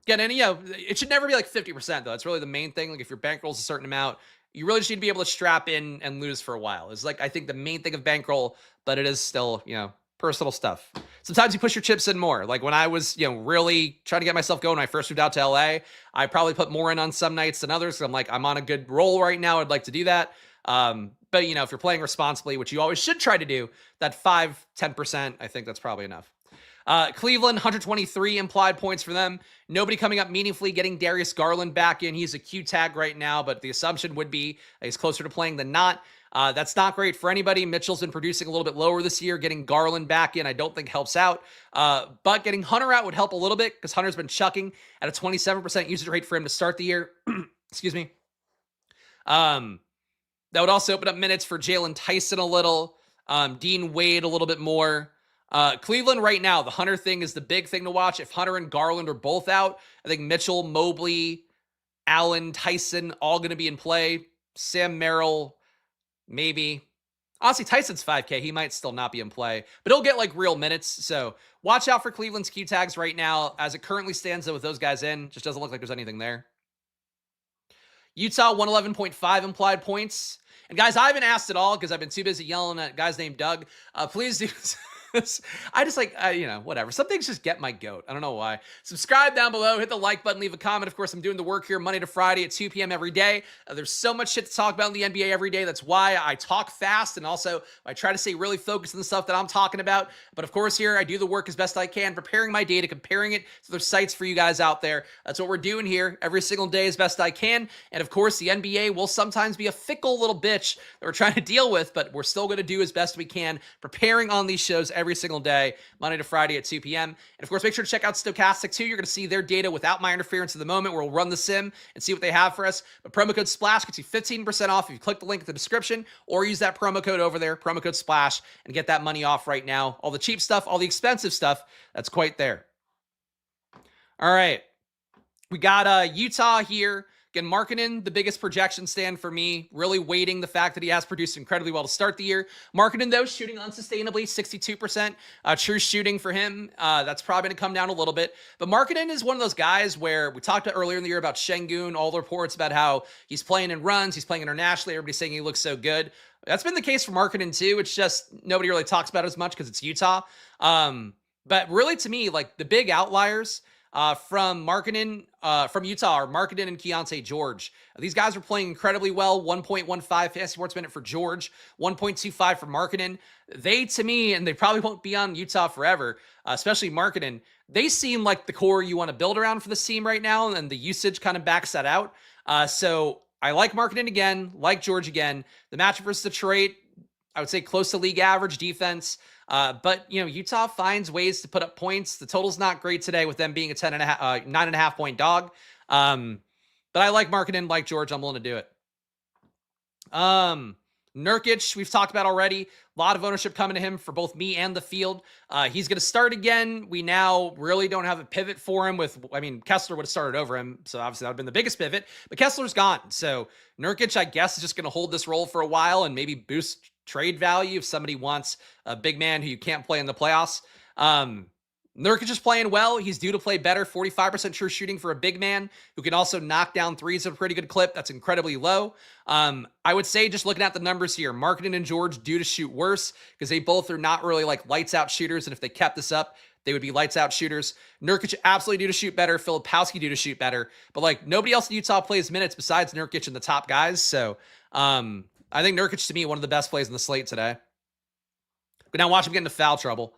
Again, and it should never be like 50%, though. That's really the main thing. Like if your bankroll's a certain amount, you really just need to be able to strap in and lose for a while. It's like, I think, the main thing of bankroll, but it is still, personal stuff. Sometimes you push your chips in more. Like when I was, really trying to get myself going when I first moved out to LA, I probably put more in on some nights than others. I'm like, I'm on a good roll right now. I'd like to do that. But if you're playing responsibly, which you always should try to do, that 5-10%, I think that's probably enough. Cleveland, 123 implied points for them. Nobody coming up meaningfully, getting Darius Garland back in. He's a Q tag right now, but the assumption would be he's closer to playing than not. That's not great for anybody. Mitchell's been producing a little bit lower this year. Getting Garland back in, I don't think helps out. But getting Hunter out would help a little bit because Hunter's been chucking at a 27% usage rate for him to start the year. Excuse me. That would also open up minutes for Jalen Tyson a little. Dean Wade a little bit more. Cleveland right now, the Hunter thing is the big thing to watch. If Hunter and Garland are both out, I think Mitchell, Mobley, Allen, Tyson, all going to be in play. Sam Merrill, maybe. Honestly, Tyson's 5K. He might still not be in play, but he'll get like real minutes. So watch out for Cleveland's Q tags right now. As it currently stands, though, with those guys in, just doesn't look like there's anything there. Utah, 111.5 implied points. And guys, I haven't asked at all because I've been too busy yelling at guys named Doug. Please do. I just whatever. Some things just get my goat. I don't know why. Subscribe down below. Hit the like button. Leave a comment. Of course, I'm doing the work here Monday to Friday at 2 p.m. every day. There's so much shit to talk about in the NBA every day. That's why I talk fast, and also I try to stay really focused on the stuff that I'm talking about. But of course, here I do the work as best I can, preparing my data, comparing it to the sites for you guys out there. That's what we're doing here every single day as best I can. And of course, the NBA will sometimes be a fickle little bitch that we're trying to deal with, but we're still going to do as best we can, preparing on these shows every single day, Monday to Friday at 2 p.m. And of course, make sure to check out Stokastic too. You're going to see their data without my interference at the moment, where we'll run the sim and see what they have for us. But promo code SPLASH gets you 15% off if you click the link in the description, or use that promo code over there, promo code SPLASH, and get that money off right now. All the cheap stuff, all the expensive stuff, that's quite there. All right. We got Utah here. Again, Markkanen, the biggest projection stand for me, really weighting the fact that he has produced incredibly well to start the year. Markkanen, though, shooting unsustainably, 62% true shooting for him. That's probably going to come down a little bit. But Markkanen is one of those guys where we talked earlier in the year about Şengün, all the reports about how he's playing in runs, he's playing internationally, everybody's saying he looks so good. That's been the case for Markkanen, too. It's just nobody really talks about it as much because it's Utah. But really, to me, like the big outliers from Markkanen, from Utah are Markkanen and Keontae George. These guys are playing incredibly well. 1.15 fantasy points minute for George, 1.25 for Markkanen. They, to me, and they probably won't be on Utah forever, especially Markkanen, they seem like the core you want to build around for this team right now, and the usage kind of backs that out. So I like Markkanen again, like George again. The matchup versus Detroit, I would say close to league average defense. But Utah finds ways to put up points. The total's not great today with them being a 9.5 point dog. But I like Markkanen, like George. I'm willing to do it. Nurkic, we've talked about already. A lot of ownership coming to him for both me and the field. He's going to start again. We now really don't have a pivot for him Kessler would have started over him, so obviously that would have been the biggest pivot, but Kessler's gone. So Nurkic, I guess, is just going to hold this role for a while and maybe boost trade value if somebody wants a big man who you can't play in the playoffs. Nurkic is playing well. He's due to play better. 45% true shooting for a big man who can also knock down threes at a pretty good clip. That's incredibly low. I would say just looking at the numbers here, Markkanen and George due to shoot worse because they both are not really like lights out shooters. And if they kept this up, they would be lights out shooters. Nurkic absolutely due to shoot better. Filipowski due to shoot better. But like nobody else in Utah plays minutes besides Nurkic and the top guys. So I think Nurkic to me, one of the best plays in the slate today. But now watch him get into foul trouble.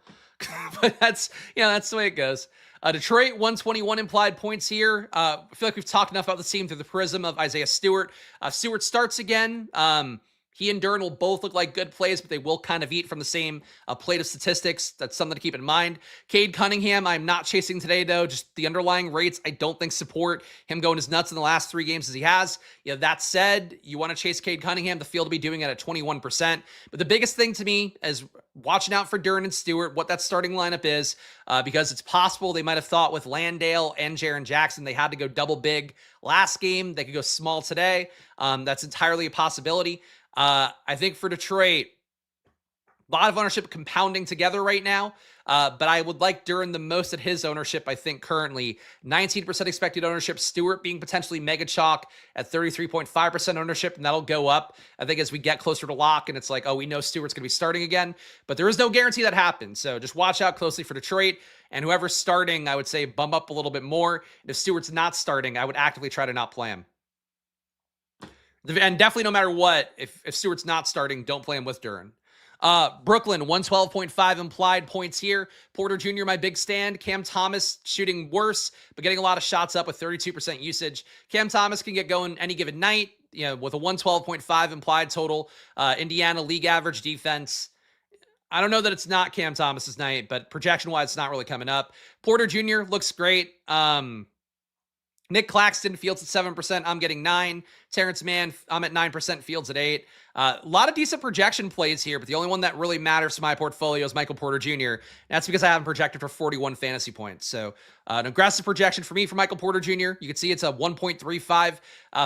But that's the way it goes. Detroit, 121 implied points here. I feel like we've talked enough about the team through the prism of Isaiah Stewart. Stewart starts again. He and Dern will both look like good plays, but they will kind of eat from the same plate of statistics. That's something to keep in mind. Cade Cunningham, I'm not chasing today, though. Just the underlying rates, I don't think support him going as nuts in the last 3 games as he has. That said, you want to chase Cade Cunningham, the field will be doing it at 21%. But the biggest thing to me is watching out for Dern and Stewart, what that starting lineup is, because it's possible they might have thought with Landale and Jaren Jackson they had to go double big last game. They could go small today. That's entirely a possibility. I think for Detroit, a lot of ownership compounding together right now, but I would like Duren the most at his ownership, I think currently. 19% expected ownership, Stewart being potentially mega chalk at 33.5% ownership, and that'll go up, I think, as we get closer to lock, and it's like, oh, we know Stewart's going to be starting again, but there is no guarantee that happens, so just watch out closely for Detroit, and whoever's starting, I would say bump up a little bit more. And if Stewart's not starting, I would actively try to not play him. And definitely no matter what, if Stewart's not starting, don't play him with Duren. Brooklyn, 112.5 implied points here. Porter Jr., my big stand. Cam Thomas shooting worse, but getting a lot of shots up with 32% usage. Cam Thomas can get going any given night, with a 112.5 implied total. Indiana league average defense. I don't know that it's not Cam Thomas's night, but projection-wise, it's not really coming up. Porter Jr. looks great. Nick Claxton, Fields at 7%. I'm getting 9. Terrence Mann, I'm at 9%. Fields at 8. A lot of decent projection plays here, but the only one that really matters to my portfolio is Michael Porter Jr. That's because I have him projected for 41 fantasy points. So an aggressive projection for me for Michael Porter Jr. You can see it's a 1.35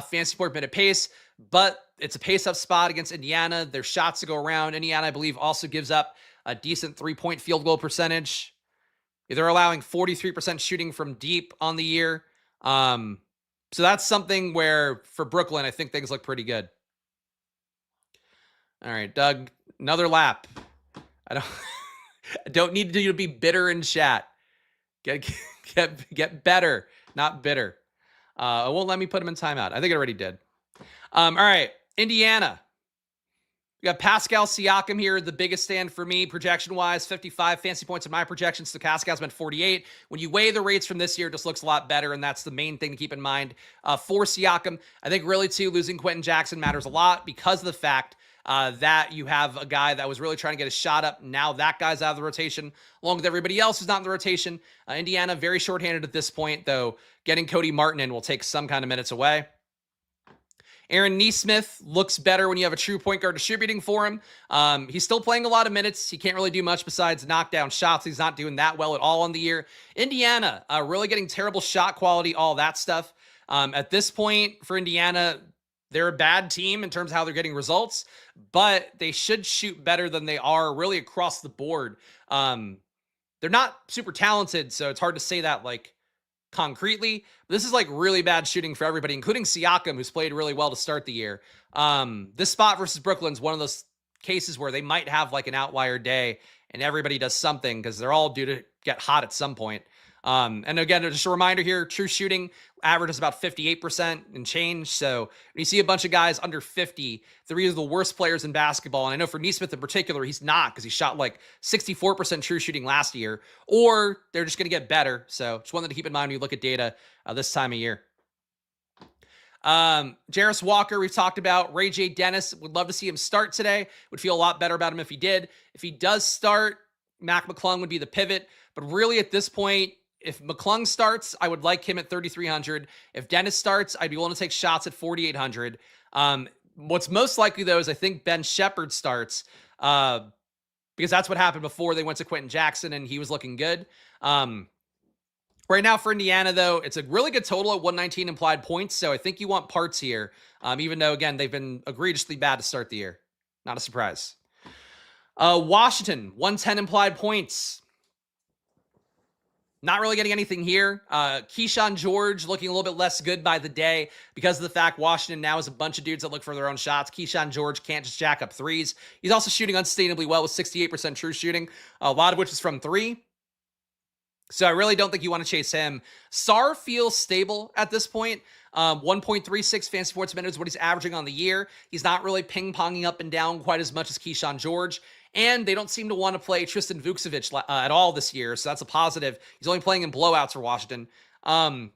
fantasy point minute pace, but it's a pace-up spot against Indiana. There's shots to go around. Indiana, I believe, also gives up a decent 3-point field goal percentage. They're allowing 43% shooting from deep on the year. So that's something where for Brooklyn, I think things look pretty good. All right, Doug, another lap. I don't need you to be bitter in chat. Get better, not bitter. It won't let me put him in timeout. I think it already did. All right, Indiana. We got Pascal Siakam here, the biggest stand for me, projection-wise, 55 fantasy points in my projections. Stokastic's been 48. When you weigh the rates from this year, it just looks a lot better, and that's the main thing to keep in mind. For Siakam, I think really, too, losing Quentin Jackson matters a lot because of the fact that you have a guy that was really trying to get a shot up. Now that guy's out of the rotation, along with everybody else who's not in the rotation. Indiana, very shorthanded at this point, though getting Cody Martin in will take some kind of minutes away. Aaron Nesmith looks better when you have a true point guard distributing for him. He's still playing a lot of minutes. He can't really do much besides knock down shots. He's not doing that well at all on the year. Indiana, really getting terrible shot quality, all that stuff. At this point for Indiana, they're a bad team in terms of how they're getting results, but they should shoot better than they are really across the board. They're not super talented, so it's hard to say that like concretely. This is like really bad shooting for everybody, including Siakam, who's played really well to start the year. This spot versus Brooklyn's one of those cases where they might have like an outlier day and everybody does something because they're all due to get hot at some point. And again, just a reminder here, true shooting average is about 58% and change. So when you see a bunch of guys under 50, they're either the worst players in basketball. And I know for Nesmith in particular, he's not, because he shot like 64% true shooting last year, or they're just going to get better. So just wanted to keep in mind when you look at data this time of year. Jarris Walker, we've talked about. Ray J. Dennis, would love to see him start today. Would feel a lot better about him if he did. If he does start, Mac McClung would be the pivot. But really at this point, if McClung starts, I would like him at 3,300. If Dennis starts, I'd be willing to take shots at 4,800. What's most likely, though, is I think Ben Shepherd starts because that's what happened before they went to Quentin Jackson, and he was looking good. Right now for Indiana, though, it's a really good total at 119 implied points, so I think you want parts here, even though, again, they've been egregiously bad to start the year. Not a surprise. Washington, 110 implied points. Not really getting anything here. Keyshawn George looking a little bit less good by the day because of the fact Washington now is a bunch of dudes that look for their own shots. Keyshawn George can't just jack up threes. He's also shooting unsustainably well with 68% true shooting, a lot of which is from three. So I really don't think you want to chase him. Sarr feels stable at this point. 1.36 fantasy points a minute is what he's averaging on the year. He's not really ping-ponging up and down quite as much as Keyshawn George. And they don't seem to want to play Tristan Vukcevic at all this year, so that's a positive. He's only playing in blowouts for Washington. So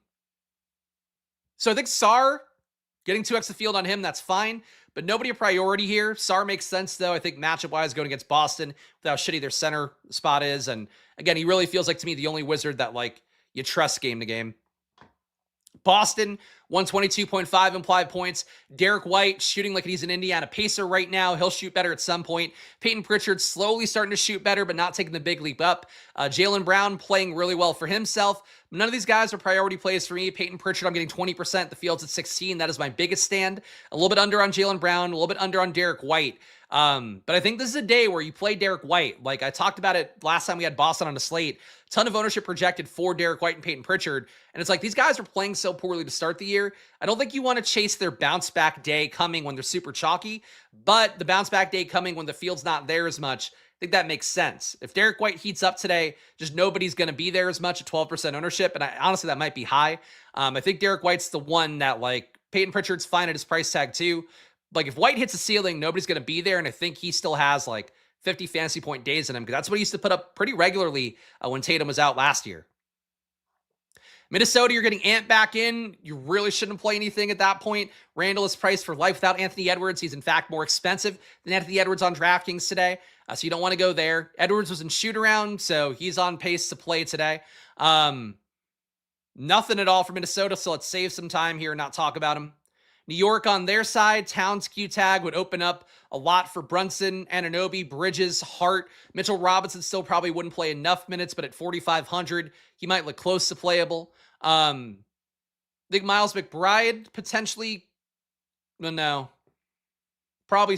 I think Sarr, getting 2x the field on him, that's fine. But nobody a priority here. Sarr makes sense, though. I think matchup-wise going against Boston with how shitty their center spot is. And again, he really feels like, to me, the only Wizard that, like, you trust game to game. Boston, 122.5 implied points. Derek White shooting like he's an Indiana Pacer right now. He'll shoot better at some point. Peyton Pritchard slowly starting to shoot better, but not taking the big leap up. Jaylen Brown playing really well for himself. None of these guys are priority plays for me. Peyton Pritchard, I'm getting 20%. The field's at 16. That is my biggest stand. A little bit under on Jaylen Brown, a little bit under on Derek White. But I think this is a day where you play Derek White. Like I talked about it last time we had Boston on the slate. Ton of ownership projected for Derek White and Peyton Pritchard. And it's like, these guys are playing so poorly to start the year. I don't think you want to chase their bounce back day coming when they're super chalky, but the bounce back day coming when the field's not there as much. I think that makes sense. If Derek White heats up today, just nobody's going to be there as much at 12% ownership. And honestly, that might be high. I think Derek White's the one that, like, Peyton Pritchard's fine at his price tag too. Like, if White hits a ceiling, nobody's going to be there. And I think he still has like 50 fantasy point days in him, because that's what he used to put up pretty regularly when Tatum was out last year. Minnesota, you're getting Ant back in. You really shouldn't play anything at that point. Randall is priced for life without Anthony Edwards. He's in fact more expensive than Anthony Edwards on DraftKings today. So you don't want to go there. Edwards was in shoot around, so he's on pace to play today. Nothing at all for Minnesota, so let's save some time here and not talk about him. New York on their side, Towns Q tag would open up a lot for Brunson, Anunoby, Bridges, Hart. Mitchell Robinson still probably wouldn't play enough minutes, but at 4,500, he might look close to playable. I think Miles McBride potentially, no. Probably,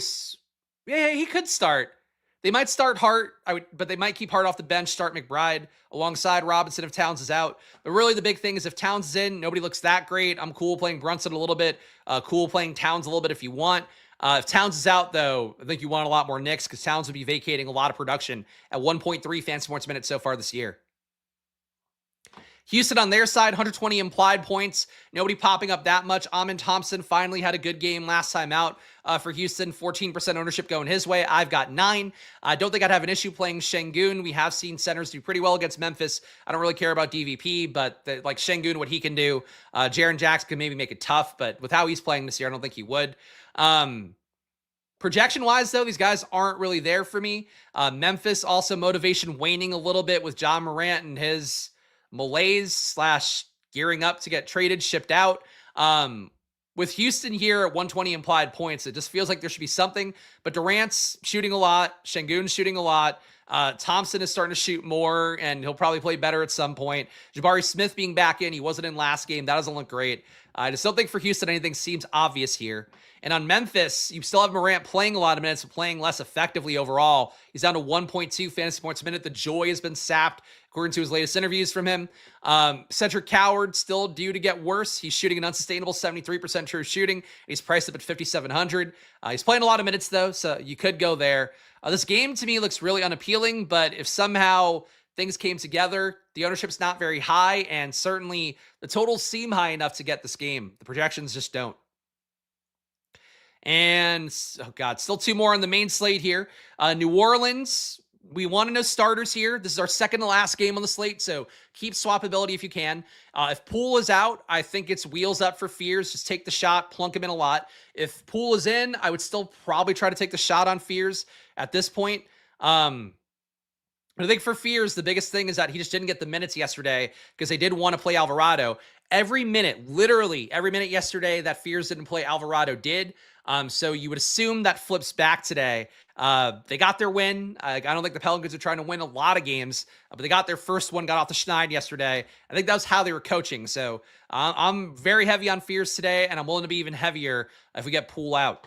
yeah, he could start. They might start Hart, but they might keep Hart off the bench, start McBride alongside Robinson if Towns is out. But really the big thing is if Towns is in, nobody looks that great. I'm cool playing Brunson a little bit, cool playing Towns a little bit if you want. If Towns is out, though, I think you want a lot more Knicks because Towns would be vacating a lot of production at 1.3 fantasy points a minute so far this year. Houston on their side, 120 implied points. Nobody popping up that much. Amin Thompson finally had a good game last time out for Houston. 14% ownership going his way. I've got 9. I don't think I'd have an issue playing Şengün. We have seen centers do pretty well against Memphis. I don't really care about DVP, but like Şengün, what he can do. Jaren Jackson can maybe make it tough, but with how he's playing this year, I don't think he would. Projection-wise, though, these guys aren't really there for me. Memphis also motivation waning a little bit with John Morant and his malaise / gearing up to get traded, shipped out. With Houston here at 120 implied points, it just feels like there should be something. But Durant's shooting a lot. Şengün's shooting a lot. Thompson is starting to shoot more, and he'll probably play better at some point. Jabari Smith being back in. He wasn't in last game. That doesn't look great. I just don't think for Houston anything seems obvious here. And on Memphis, you still have Morant playing a lot of minutes, but playing less effectively overall. He's down to 1.2 fantasy points a minute. The joy has been sapped, according to his latest interviews from him. Cedric Coward still due to get worse. He's shooting an unsustainable 73% true shooting. He's priced up at 5,700. He's playing a lot of minutes, though, so you could go there. This game, to me, looks really unappealing, but if somehow things came together, the ownership's not very high, and certainly the totals seem high enough to get this game. The projections just don't. And, oh God, still 2 more on the main slate here. New Orleans, we want to know starters here. This is our second to last game on the slate, so keep swappability if you can. If Poole is out, I think it's wheels up for Fears. Just take the shot, plunk him in a lot. If Poole is in, I would still probably try to take the shot on Fears at this point. I think for Fears, the biggest thing is that he just didn't get the minutes yesterday because they did want to play Alvarado. Every minute, literally every minute yesterday that Fears didn't play, Alvarado did. So you would assume that flips back today. They got their win. I don't think the Pelicans are trying to win a lot of games, but they got their first one, got off the schneid yesterday. I think that was how they were coaching. So I'm very heavy on Fears today, and I'm willing to be even heavier if we get Poole out.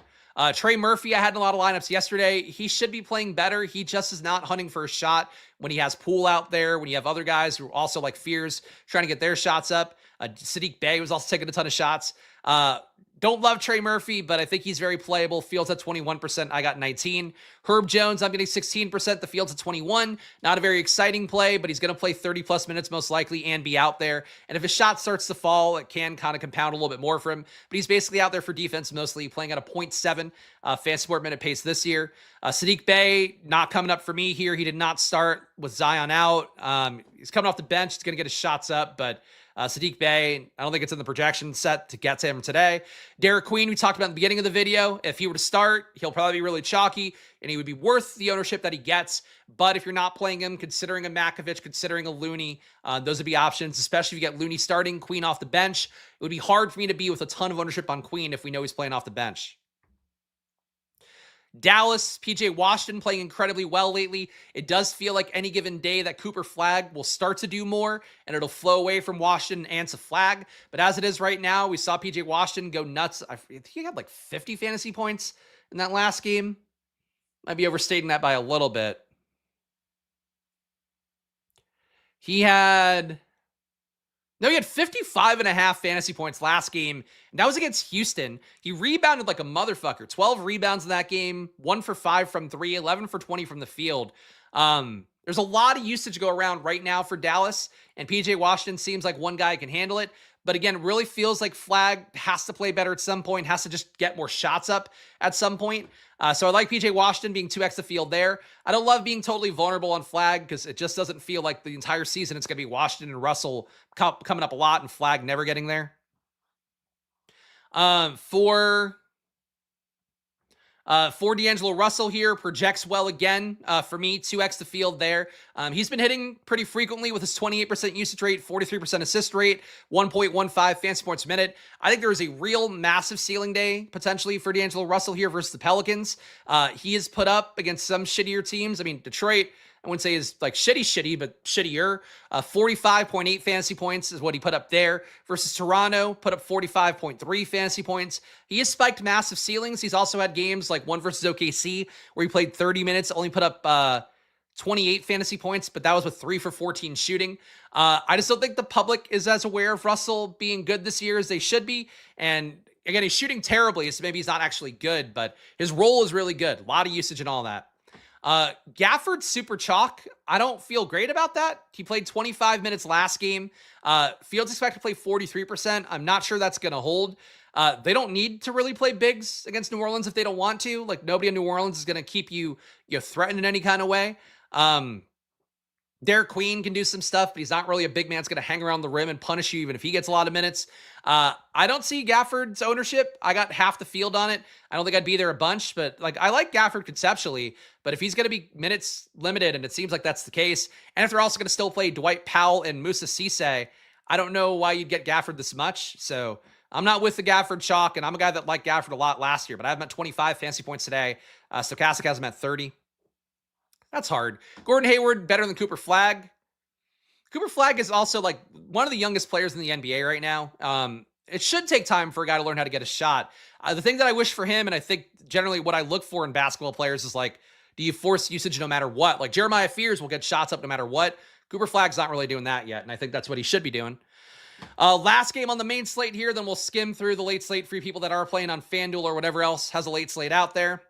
Trey Murphy, I had in a lot of lineups yesterday. He should be playing better. He just is not hunting for a shot when he has Poole out there, when you have other guys who are also like Fears trying to get their shots up. Sadiq Bey was also taking a ton of shots. Don't love Trey Murphy, but I think he's very playable. Fields at 21%. I got 19. Herb Jones, I'm getting 16%. The Fields at 21. Not a very exciting play, but he's going to play 30-plus minutes most likely and be out there. And if his shot starts to fall, it can kind of compound a little bit more for him. But he's basically out there for defense mostly, playing at a 0.7 fantasy sport minute pace this year. Sadiq Bey, not coming up for me here. He did not start with Zion out. He's coming off the bench. He's going to get his shots up, but Sadiq Bey, I don't think it's in the projection set to get to him today. Derek Queen, we talked about in the beginning of the video. If he were to start, he'll probably be really chalky, and he would be worth the ownership that he gets. But if you're not playing him, considering a Makovich, considering a Looney, those would be options, especially if you get Looney starting, Queen off the bench. It would be hard for me to be with a ton of ownership on Queen if we know he's playing off the bench. Dallas, PJ Washington playing incredibly well lately. It does feel like any given day that Cooper Flagg will start to do more, and it'll flow away from Washington and to Flagg. But as it is right now, we saw PJ Washington go nuts. I think he had like 50 fantasy points in that last game. Might be overstating that by a little bit. He had 55.5 fantasy points last game, and that was against Houston. He rebounded like a motherfucker. 12 rebounds in that game, 1 for 5 from 3, 11 for 20 from the field. There's a lot of usage go around right now for Dallas, and PJ Washington seems like one guy can handle it. But again, it really feels like Flagg has to play better at some point, has to just get more shots up at some point. So I like PJ Washington being 2x the field there. I don't love being totally vulnerable on Flagg because it just doesn't feel like the entire season it's going to be Washington and Russell coming up a lot and Flagg never getting there. For D'Angelo Russell here, projects well again for me, 2x the field there. He's been hitting pretty frequently with his 28% usage rate, 43% assist rate, 1.15 fantasy points a minute. I think there is a real massive ceiling day potentially for D'Angelo Russell here versus the Pelicans. He is put up against some shittier teams. I mean, Detroit, I wouldn't say is like shitty, but shittier. 45.8 fantasy points is what he put up there versus Toronto, put up 45.3 fantasy points. He has spiked massive ceilings. He's also had games like one versus OKC where he played 30 minutes, only put up 28 fantasy points, but that was with 3 for 14 shooting. I just don't think the public is as aware of Russell being good this year as they should be. And again, he's shooting terribly, so maybe he's not actually good, but his role is really good. A lot of usage and all that. Gafford super chalk. I don't feel great about that. He played 25 minutes last game. Fields expect to play 43%. I'm not sure that's going to hold. They don't need to really play bigs against New Orleans if they don't want to. Like, nobody in New Orleans is going to keep you threatened in any kind of way. Derek Queen can do some stuff, but he's not really a big man. It's going to hang around the rim and punish you even if he gets a lot of minutes. I don't see Gafford's ownership. I got half the field on it. I don't think I'd be there a bunch, but like I like Gafford conceptually, but if he's going to be minutes limited, and it seems like that's the case, and if they're also going to still play Dwight Powell and Musa Cisse, I don't know why you'd get Gafford this much. So I'm not with the Gafford chalk, and I'm a guy that liked Gafford a lot last year, but I have him at 25 fantasy points today. Stokastic has him at 30. That's hard. Gordon Hayward, better than Cooper Flagg. Cooper Flagg is also like one of the youngest players in the NBA right now. It should take time for a guy to learn how to get a shot. The thing that I wish for him, and I think generally what I look for in basketball players is like, do you force usage no matter what? Like Jeremiah Fears will get shots up no matter what. Cooper Flagg's not really doing that yet, and I think that's what he should be doing. Last game on the main slate here, then we'll skim through the late slate for you people that are playing on FanDuel or whatever else has a late slate out there.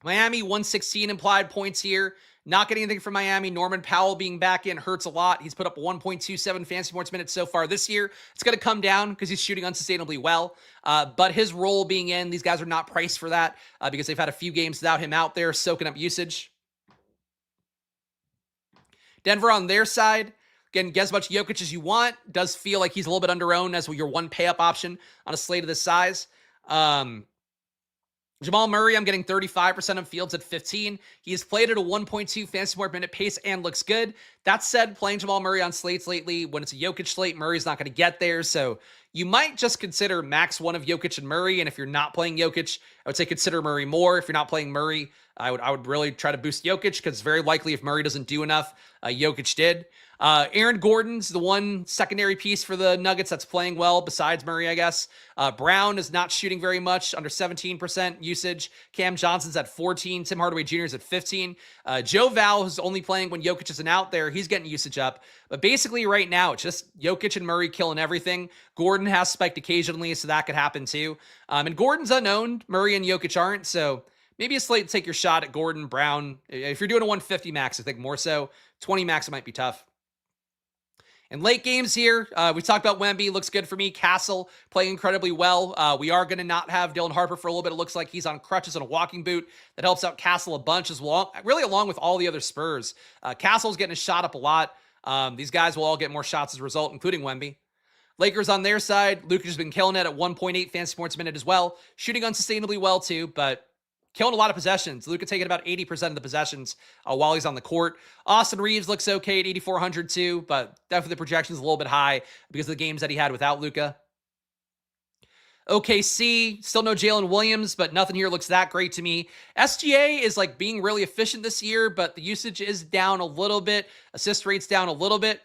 Miami, 116 implied points here. Not getting anything from Miami. Norman Powell being back in hurts a lot. He's put up 1.27 fantasy points minutes so far this year. It's going to come down because he's shooting unsustainably well. But his role being in, these guys are not priced for that because they've had a few games without him out there soaking up usage. Denver on their side, again, get as much Jokic as you want. Does feel like he's a little bit under-owned as your one pay-up option on a slate of this size. Jamal Murray, I'm getting 35% of Fields at 15. He has played at a 1.2 fantasy point minute pace and looks good. That said, playing Jamal Murray on slates lately, when it's a Jokic slate, Murray's not going to get there. So you might just consider max one of Jokic and Murray. And if you're not playing Jokic, I would say consider Murray more. If you're not playing Murray, I would really try to boost Jokic because it's very likely if Murray doesn't do enough, Jokic did. Aaron Gordon's the one secondary piece for the Nuggets that's playing well, besides Murray, I guess. Brown is not shooting very much, under 17% usage. Cam Johnson's at 14. Tim Hardaway Jr. is at 15. Joe Val, who's only playing when Jokic isn't out there, he's getting usage up. But basically right now, it's just Jokic and Murray killing everything. Gordon has spiked occasionally, so that could happen too. And Gordon's unknown. Murray and Jokic aren't, so maybe a slate to take your shot at Gordon, Brown. If you're doing a 150 max, I think more so. 20 max, it might be tough. And late games here, we talked about Wemby. Looks good for me. Castle playing incredibly well. We are going to not have Dylan Harper for a little bit. It looks like he's on crutches and a walking boot. That helps out Castle a bunch as well, really along with all the other Spurs. Castle's getting his shot up a lot. These guys will all get more shots as a result, including Wemby. Lakers on their side, Luka has been killing it at 1.8 fantasy points a minute as well. Shooting unsustainably well too, but killing a lot of possessions. Luka taking about 80% of the possessions while he's on the court. Austin Reeves looks okay at 8,400 too, but definitely the projection's a little bit high because of the games that he had without Luka. OKC, still no Jalen Williams, but nothing here looks that great to me. SGA is like being really efficient this year, but the usage is down a little bit. Assist rate's down a little bit.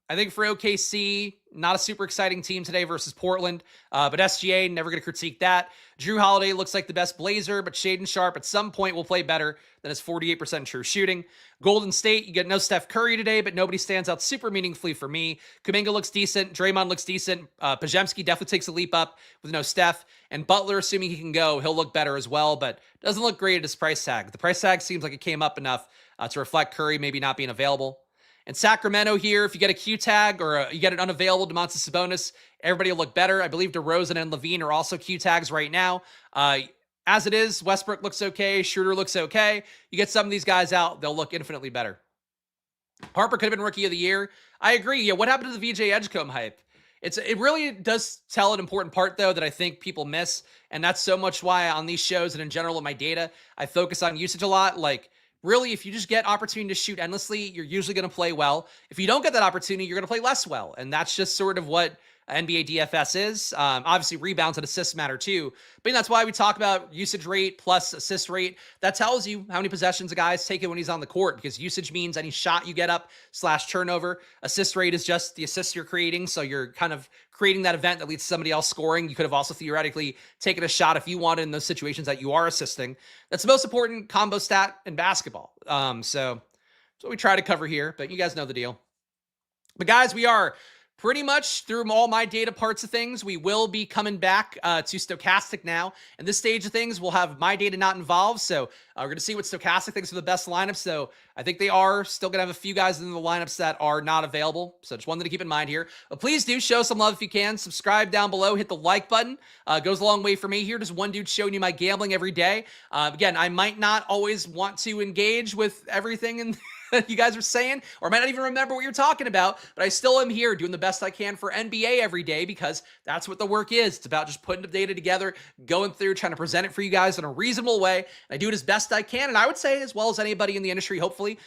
I think for OKC, not a super exciting team today versus Portland, but SGA, never going to critique that. Drew Holiday looks like the best Blazer, but Shaden Sharp at some point will play better than his 48% true shooting. Golden State, you get no Steph Curry today, but nobody stands out super meaningfully for me. Kuminga looks decent. Draymond looks decent. Pajemski definitely takes a leap up with no Steph. And Butler, assuming he can go, he'll look better as well, but doesn't look great at his price tag. The price tag seems like it came up enough to reflect Curry maybe not being available. And Sacramento here, if you get a Q tag or you get an unavailable Domantas Sabonis, everybody will look better. I believe DeRozan and Levine are also Q tags right now. As it is, Westbrook looks okay. Schroeder looks okay. You get some of these guys out, they'll look infinitely better. Harper could have been Rookie of the Year. I agree. Yeah, what happened to the VJ Edgecombe hype? It really does tell an important part, though, that I think people miss. And that's so much why on these shows and in general in my data, I focus on usage a lot. Like, really, if you just get opportunity to shoot endlessly, you're usually going to play well. If you don't get that opportunity, you're going to play less well. And that's just sort of what NBA DFS is. Obviously, rebounds and assists matter too. But that's why we talk about usage rate plus assist rate. That tells you how many possessions a guy's taking when he's on the court, because usage means any shot you get up / turnover. Assist rate is just the assists you're creating. So you're kind of creating that event that leads to somebody else scoring. You could have also theoretically taken a shot if you wanted in those situations that you are assisting. That's the most important combo stat in basketball. So that's what we try to cover here, but you guys know the deal. But guys, we are pretty much through all my data parts of things. We will be coming back to Stokastic now. And this stage of things, we'll have my data not involved. So we're going to see what Stokastic thinks are the best lineups. So I think they are still going to have a few guys in the lineups that are not available. So just wanted to keep in mind here. But please do show some love if you can. Subscribe down below. Hit the like button. Goes a long way for me here. Just one dude showing you my gambling every day. Again, I might not always want to engage with everything in you guys are saying, or I might not even remember what you're talking about, but I still am here doing the best I can for NBA every day, because that's what the work is. It's about just putting the data together, going through, trying to present it for you guys in a reasonable way. And I do it as best I can, and I would say as well as anybody in the industry, hopefully,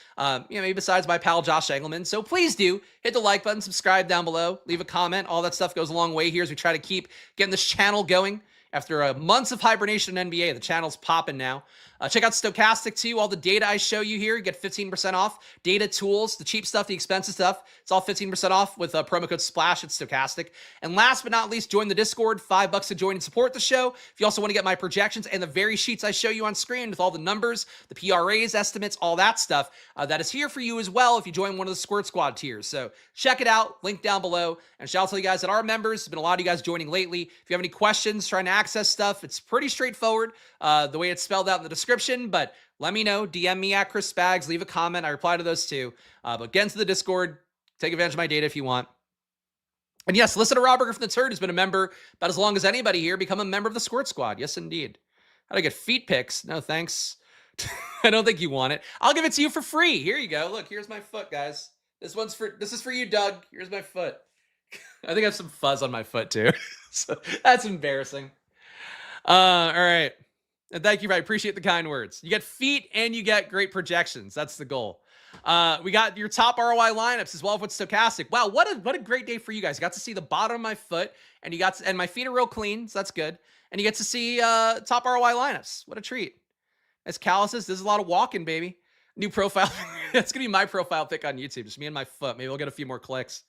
maybe besides my pal Josh Engelman. So please do hit the like button, subscribe down below, leave a comment. All that stuff goes a long way here as we try to keep getting this channel going. After months of hibernation in NBA, the channel's popping now. Check out Stokastic too. All the data I show you here, you get 15% off. Data tools, the cheap stuff, the expensive stuff, it's all 15% off with promo code SPLASH at Stokastic. And last but not least, join the Discord. $5 to join and support the show. If you also want to get my projections and the very sheets I show you on screen with all the numbers, the PRAs, estimates, all that stuff, that is here for you as well if you join one of the Squirt Squad tiers. So check it out, link down below. And shout out to you guys that are members. There's been a lot of you guys joining lately. If you have any questions trying to access stuff, it's pretty straightforward the way it's spelled out in the description, but let me know. DM me at Chris Spags, leave a comment. I reply to those too. But get into the Discord, take advantage of my data if you want. And yes, listen to Robert Griffin III, who's been a member about as long as anybody here, become a member of the Squirt Squad. Yes, indeed. How do I get feet pics? No, thanks. I don't think you want it. I'll give it to you for free. Here you go. Look, here's my foot, guys. This is for you, Doug. Here's my foot. I think I have some fuzz on my foot too. So that's embarrassing. All right. And thank you. I appreciate the kind words. You get feet and you get great projections. That's the goal. We got your top ROI lineups as well with Stokastic. Wow, what a great day for you guys. You got to see the bottom of my foot, and and my feet are real clean, so that's good. And you get to see top ROI lineups. What a treat. As calluses, there's a lot of walking, baby. New profile. That's going to be my profile pick on YouTube. Just me and my foot. Maybe we'll get a few more clicks.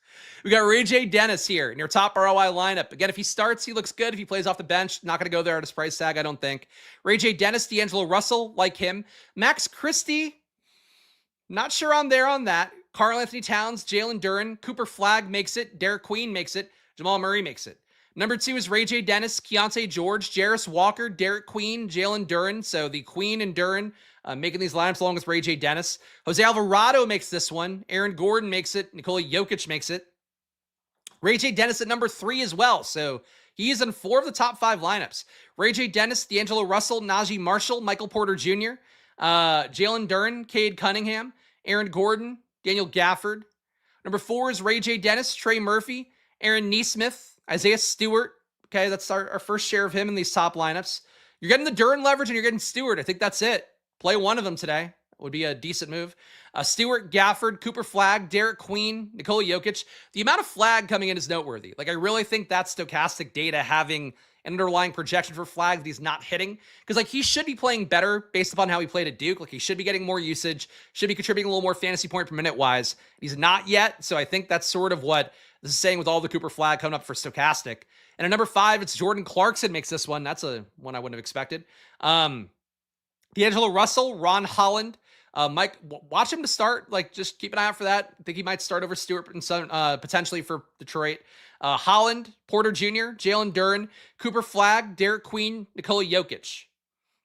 We got Ray J. Dennis here in your top ROI lineup. Again, if he starts, he looks good. If he plays off the bench, not going to go there at his price tag, I don't think. Ray J. Dennis, D'Angelo Russell, like him. Max Christie, not sure I'm there on that. Karl Anthony Towns, Jalen Duren, Cooper Flagg makes it. Derek Queen makes it. Jamal Murray makes it. Number 2 is Ray J. Dennis, Keontae George, Jarris Walker, Derek Queen, Jalen Duren. So the Queen and Duren making these lineups along with Ray J. Dennis. Jose Alvarado makes this one. Aaron Gordon makes it. Nikola Jokic makes it. Ray J. Dennis at number 3 as well. So he is in 4 of the top 5 lineups. Ray J. Dennis, D'Angelo Russell, Najee Marshall, Michael Porter Jr., Jalen Duren, Cade Cunningham, Aaron Gordon, Daniel Gafford. Number 4 is Ray J. Dennis, Trey Murphy, Aaron Nesmith, Isaiah Stewart. Okay, that's our first share of him in these top lineups. You're getting the Duren leverage and you're getting Stewart. I think that's it. Play one of them today. Would be a decent move. Stewart, Gafford, Cooper Flagg, Derek Queen, Nikola Jokic. The amount of Flagg coming in is noteworthy. Like, I really think that's Stokastic data having an underlying projection for Flagg that he's not hitting. Because, like, he should be playing better based upon how he played at Duke. Like, he should be getting more usage, should be contributing a little more fantasy point per minute wise. He's not yet. So I think that's sort of what this is saying with all the Cooper Flagg coming up for Stokastic. And at number 5, it's Jordan Clarkson makes this one. That's a one I wouldn't have expected. D'Angelo Russell, Ron Holland, Mike, watch him to start. Like, just keep an eye out for that. I think he might start over Stewart and some, potentially for Detroit. Holland, Porter Jr., Jalen Duren, Cooper Flagg, Derek Queen, Nikola Jokic.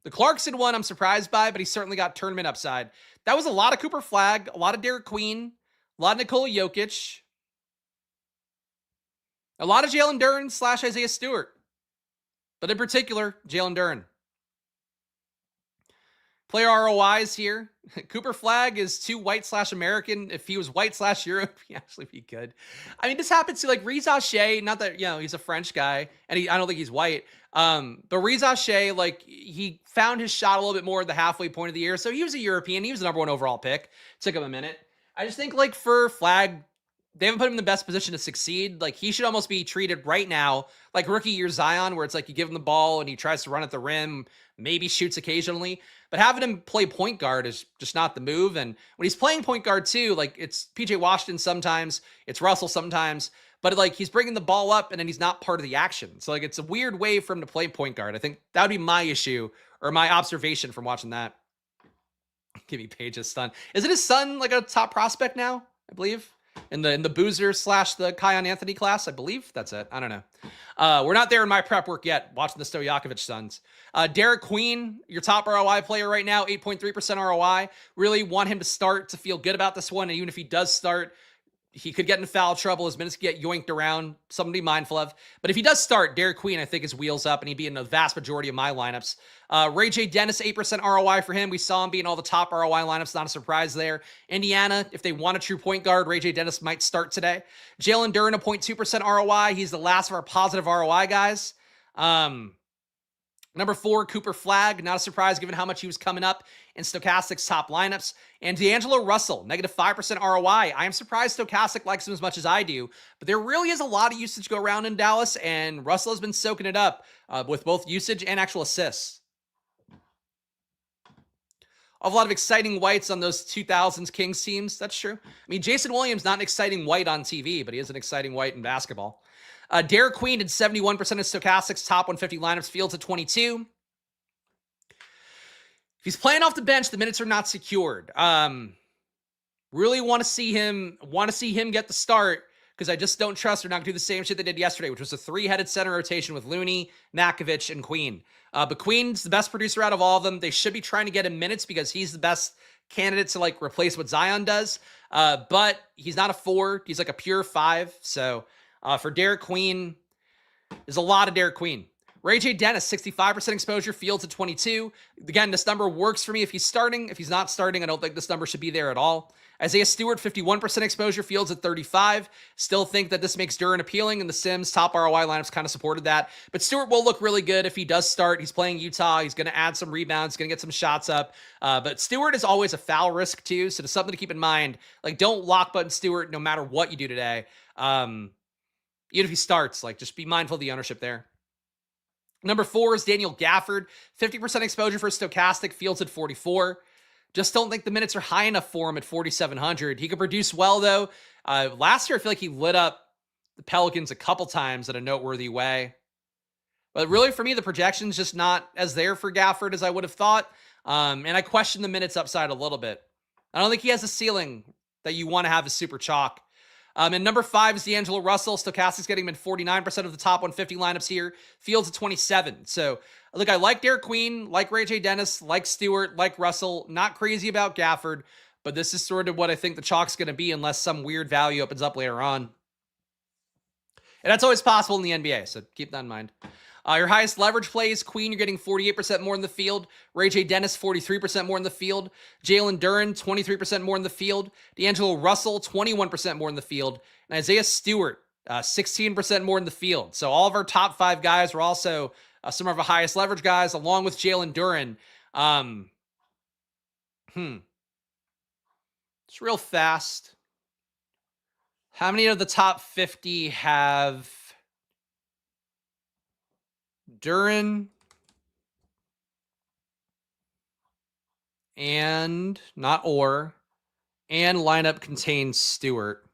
The Clarkson one I'm surprised by, but he's certainly got tournament upside. That was a lot of Cooper Flagg, a lot of Derek Queen, a lot of Nikola Jokic, a lot of Jalen Duren / Isaiah Stewart. But in particular, Jalen Duren. Player ROIs here. Cooper Flagg is too white / American. If he was white / Europe, he'd actually be good. I mean, this happens to, like, Riza Shea. Not that, you know, he's a French guy, and I don't think he's white. But Riza Shea, like, he found his shot a little bit more at the halfway point of the year. So he was a European. He was the number 1 overall pick. Took him a minute. I just think, like, for Flagg, they haven't put him in the best position to succeed. Like, he should almost be treated right now like rookie year Zion, where it's like you give him the ball and he tries to run at the rim, maybe shoots occasionally. But having him play point guard is just not the move. And when he's playing point guard too, like, it's PJ Washington sometimes, it's Russell sometimes, but, like, he's bringing the ball up and then he's not part of the action. So, like, it's a weird way for him to play point guard. I think that would be my issue or my observation from watching that. Give me Page's son. Isn't his son like a top prospect now? I believe. In the Boozer / the Kion Anthony class, I believe. That's it. I don't know. We're not there in my prep work yet, watching the Stojakovic sons. Derek Queen, your top ROI player right now, 8.3% ROI. Really want him to start to feel good about this one. And even if he does start, he could get in foul trouble. His minutes get yoinked around. Something to be mindful of. But if he does start, Derek Queen, I think, is wheels up, and he'd be in the vast majority of my lineups. Ray J. Dennis, 8% ROI for him. We saw him be in all the top ROI lineups. Not a surprise there. Indiana, if they want a true point guard, Ray J. Dennis might start today. Jalen Duren, a 0.2% ROI. He's the last of our positive ROI guys. Number 4, Cooper Flagg. Not a surprise given how much he was coming up in Stokastic's top lineups. And D'Angelo Russell, negative 5% ROI. I am surprised Stokastic likes him as much as I do, but there really is a lot of usage go around in Dallas, and Russell has been soaking it up with both usage and actual assists. A lot of exciting whites on those 2000s Kings teams. That's true. I mean, Jason Williams, not an exciting white on TV, but he is an exciting white in basketball. Derek Queen did 71% of Stokastic's top 150 lineups, fields at 22. If he's playing off the bench, the minutes are not secured. Really want to see him get the start, because I just don't trust they're not going to do the same shit they did yesterday, which was a 3-headed center rotation with Looney, Makovich, and Queen. But Queen's the best producer out of all of them. They should be trying to get him minutes because he's the best candidate to, like, replace what Zion does. But he's not a 4. He's like a pure 5. So for Derek Queen, there's a lot of Derek Queen. Ray J. Dennis, 65% exposure, fields at 22. Again, this number works for me if he's starting. If he's not starting, I don't think this number should be there at all. Isaiah Stewart, 51% exposure, fields at 35. Still think that this makes Duren appealing, and the Sims top ROI lineups kind of supported that. But Stewart will look really good if he does start. He's playing Utah. He's going to add some rebounds. He's going to get some shots up. But Stewart is always a foul risk too, so it's something to keep in mind. Like, don't lock button Stewart no matter what you do today. Even if he starts, like, just be mindful of the ownership there. Number 4 is Daniel Gafford, 50% exposure for Stokastic, fields at 44. Just don't think the minutes are high enough for him at 4,700. He could produce well, though. Last year, I feel like he lit up the Pelicans a couple times in a noteworthy way. But really, for me, the projection's just not as there for Gafford as I would have thought. And I question the minutes upside a little bit. I don't think he has a ceiling that you want to have as super chalk. And number 5 is D'Angelo Russell. Stokastic's getting him in 49% of the top 150 lineups here. Fields at 27. So, look, I like Derek Queen, like Ray J. Dennis, like Stewart, like Russell. Not crazy about Gafford, but this is sort of what I think the chalk's going to be unless some weird value opens up later on. And that's always possible in the NBA, so keep that in mind. Your highest leverage plays, Queen, you're getting 48% more in the field. Ray J. Dennis, 43% more in the field. Jalen Duren, 23% more in the field. D'Angelo Russell, 21% more in the field. And Isaiah Stewart, 16% more in the field. So all of our top 5 guys were also some of our highest leverage guys, along with Jalen Duren. It's real fast. How many of the top 50 have Duren and and lineup contains Stewart?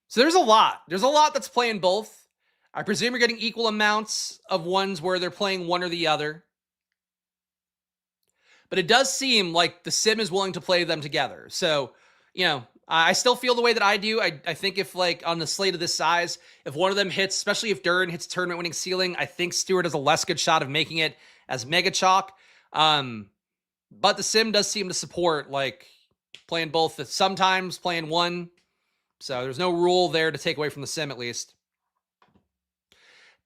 So there's a lot. There's a lot that's playing both. I presume you're getting equal amounts of ones where they're playing one or the other. But it does seem like the sim is willing to play them together. So, I still feel the way that I do. I think if, like, on the slate of this size, if one of them hits, especially if Duren hits tournament-winning ceiling, I think Stewart has a less good shot of making it as mega chalk. But the sim does seem to support, like, playing both, sometimes playing one. So there's no rule there to take away from the sim, at least.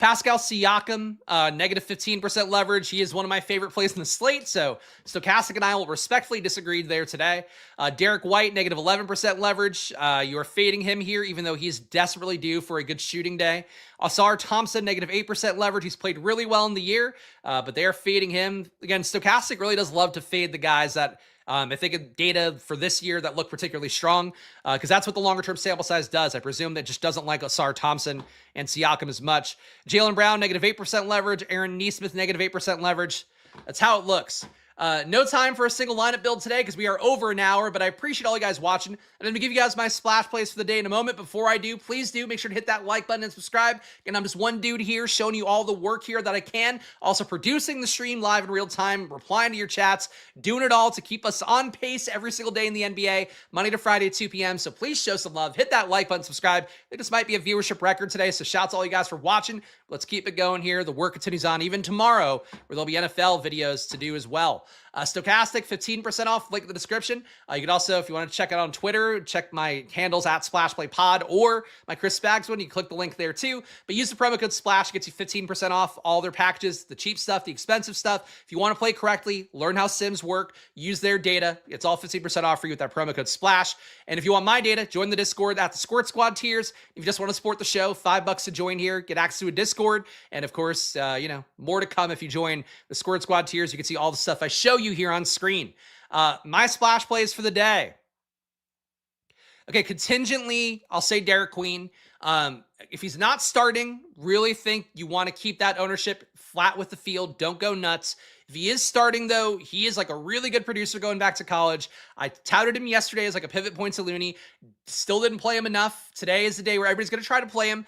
Pascal Siakam, negative 15% leverage. He is one of my favorite plays in the slate, so Stokastic and I will respectfully disagree there today. Derek White, negative 11% leverage. You are fading him here, even though he's desperately due for a good shooting day. Asar Thompson, negative 8% leverage. He's played really well in the year, but they are fading him. Again, Stokastic really does love to fade the guys that I think of data for this year that look particularly strong, because that's what the longer-term sample size does. I presume that just doesn't like Asar Thompson and Siakam as much. Jaylen Brown, negative 8% leverage. Aaron Nesmith, negative 8% leverage. That's how it looks. No time for a single lineup build today because we are over an hour, but I appreciate all you guys watching. I'm going to give you guys my splash plays for the day in a moment. Before I do, please do make sure to hit that like button and subscribe. And I'm just one dude here showing you all the work here that I can. Also producing the stream live in real time, replying to your chats, doing it all to keep us on pace every single day in the NBA, Monday to Friday at 2 p.m. So please show some love. Hit that like button, subscribe. I think this might be a viewership record today, so shouts to all you guys for watching. Let's keep it going here. The work continues on even tomorrow, where there'll be NFL videos to do as well. Stochastic, 15% off, link in the description. You can also, if you want to check it out on Twitter, check my handles at SplashPlayPod or my Chris Spags one. You can click the link there too. But use the promo code SPLASH, gets you 15% off all their packages, the cheap stuff, the expensive stuff. If you want to play correctly, learn how Sims work, use their data, it's all 15% off for you with that promo code SPLASH. And if you want my data, join the Discord at the Squirt Squad tiers. If you just want to support the show, $5 to join here, get access to a Discord. And of course, more to come if you join the Squirt Squad tiers. You can see all the stuff I show you here on screen. My splash plays for the day. Okay, contingently, I'll say Derek Queen. If he's not starting, really think you want to keep that ownership flat with the field. Don't go nuts. If he is starting, though, he is like a really good producer going back to college. I touted him yesterday as like a pivot point to Looney. Still didn't play him enough. Today is the day where everybody's going to try to play him.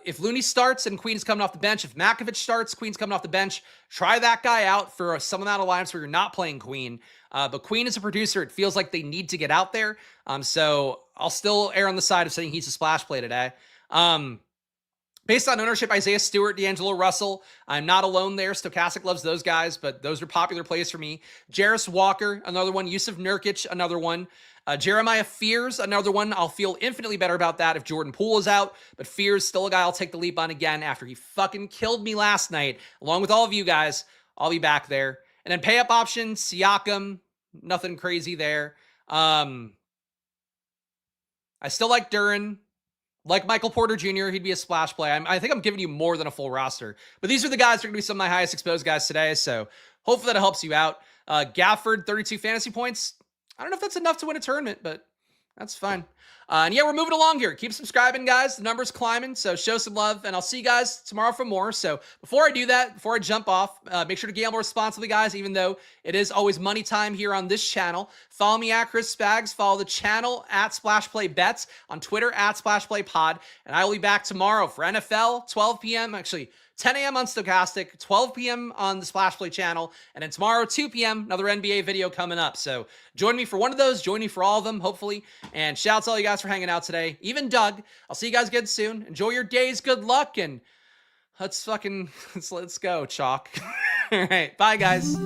If Looney starts and Queen's coming off the bench, if Makovich starts, Queen's coming off the bench, try that guy out for some amount of lineups where you're not playing Queen. But Queen is a producer. It feels like they need to get out there. So I'll still err on the side of saying he's a splash play today. Based on ownership, Isaiah Stewart, D'Angelo Russell. I'm not alone there. Stokastic loves those guys, but those are popular plays for me. Jarris Walker, another one. Yusuf Nurkic, another one. Jeremiah Fears, another one. I'll feel infinitely better about that if Jordan Poole is out, but Fears, still a guy I'll take the leap on again after he fucking killed me last night. Along with all of you guys, I'll be back there. And then pay-up options, Siakam, nothing crazy there. I still like Duren. Like Michael Porter Jr., he'd be a splash play. I think I'm giving you more than a full roster. But these are the guys that are going to be some of my highest exposed guys today, so hopefully that helps you out. Gafford, 32 fantasy points. I don't know if that's enough to win a tournament, but that's fine. And yeah, we're moving along here. Keep subscribing, guys. The number's climbing, so show some love, and I'll see you guys tomorrow for more. So before I do that, before I jump off, make sure to gamble responsibly, guys, even though it is always money time here on this channel. Follow me at Chris Spags. Follow the channel at Splash Play Bets, on Twitter at Splash Play Pod, and I will be back tomorrow for NFL, 12 p.m., actually 10 a.m. on Stokastic, 12 p.m. on the Splash Play channel, and then tomorrow, 2 p.m., another NBA video coming up. So join me for one of those, join me for all of them, hopefully. And shout out to all you guys for hanging out today, even Doug. I'll see you guys again soon. Enjoy your days, good luck, and let's go, chalk. All right, bye, guys.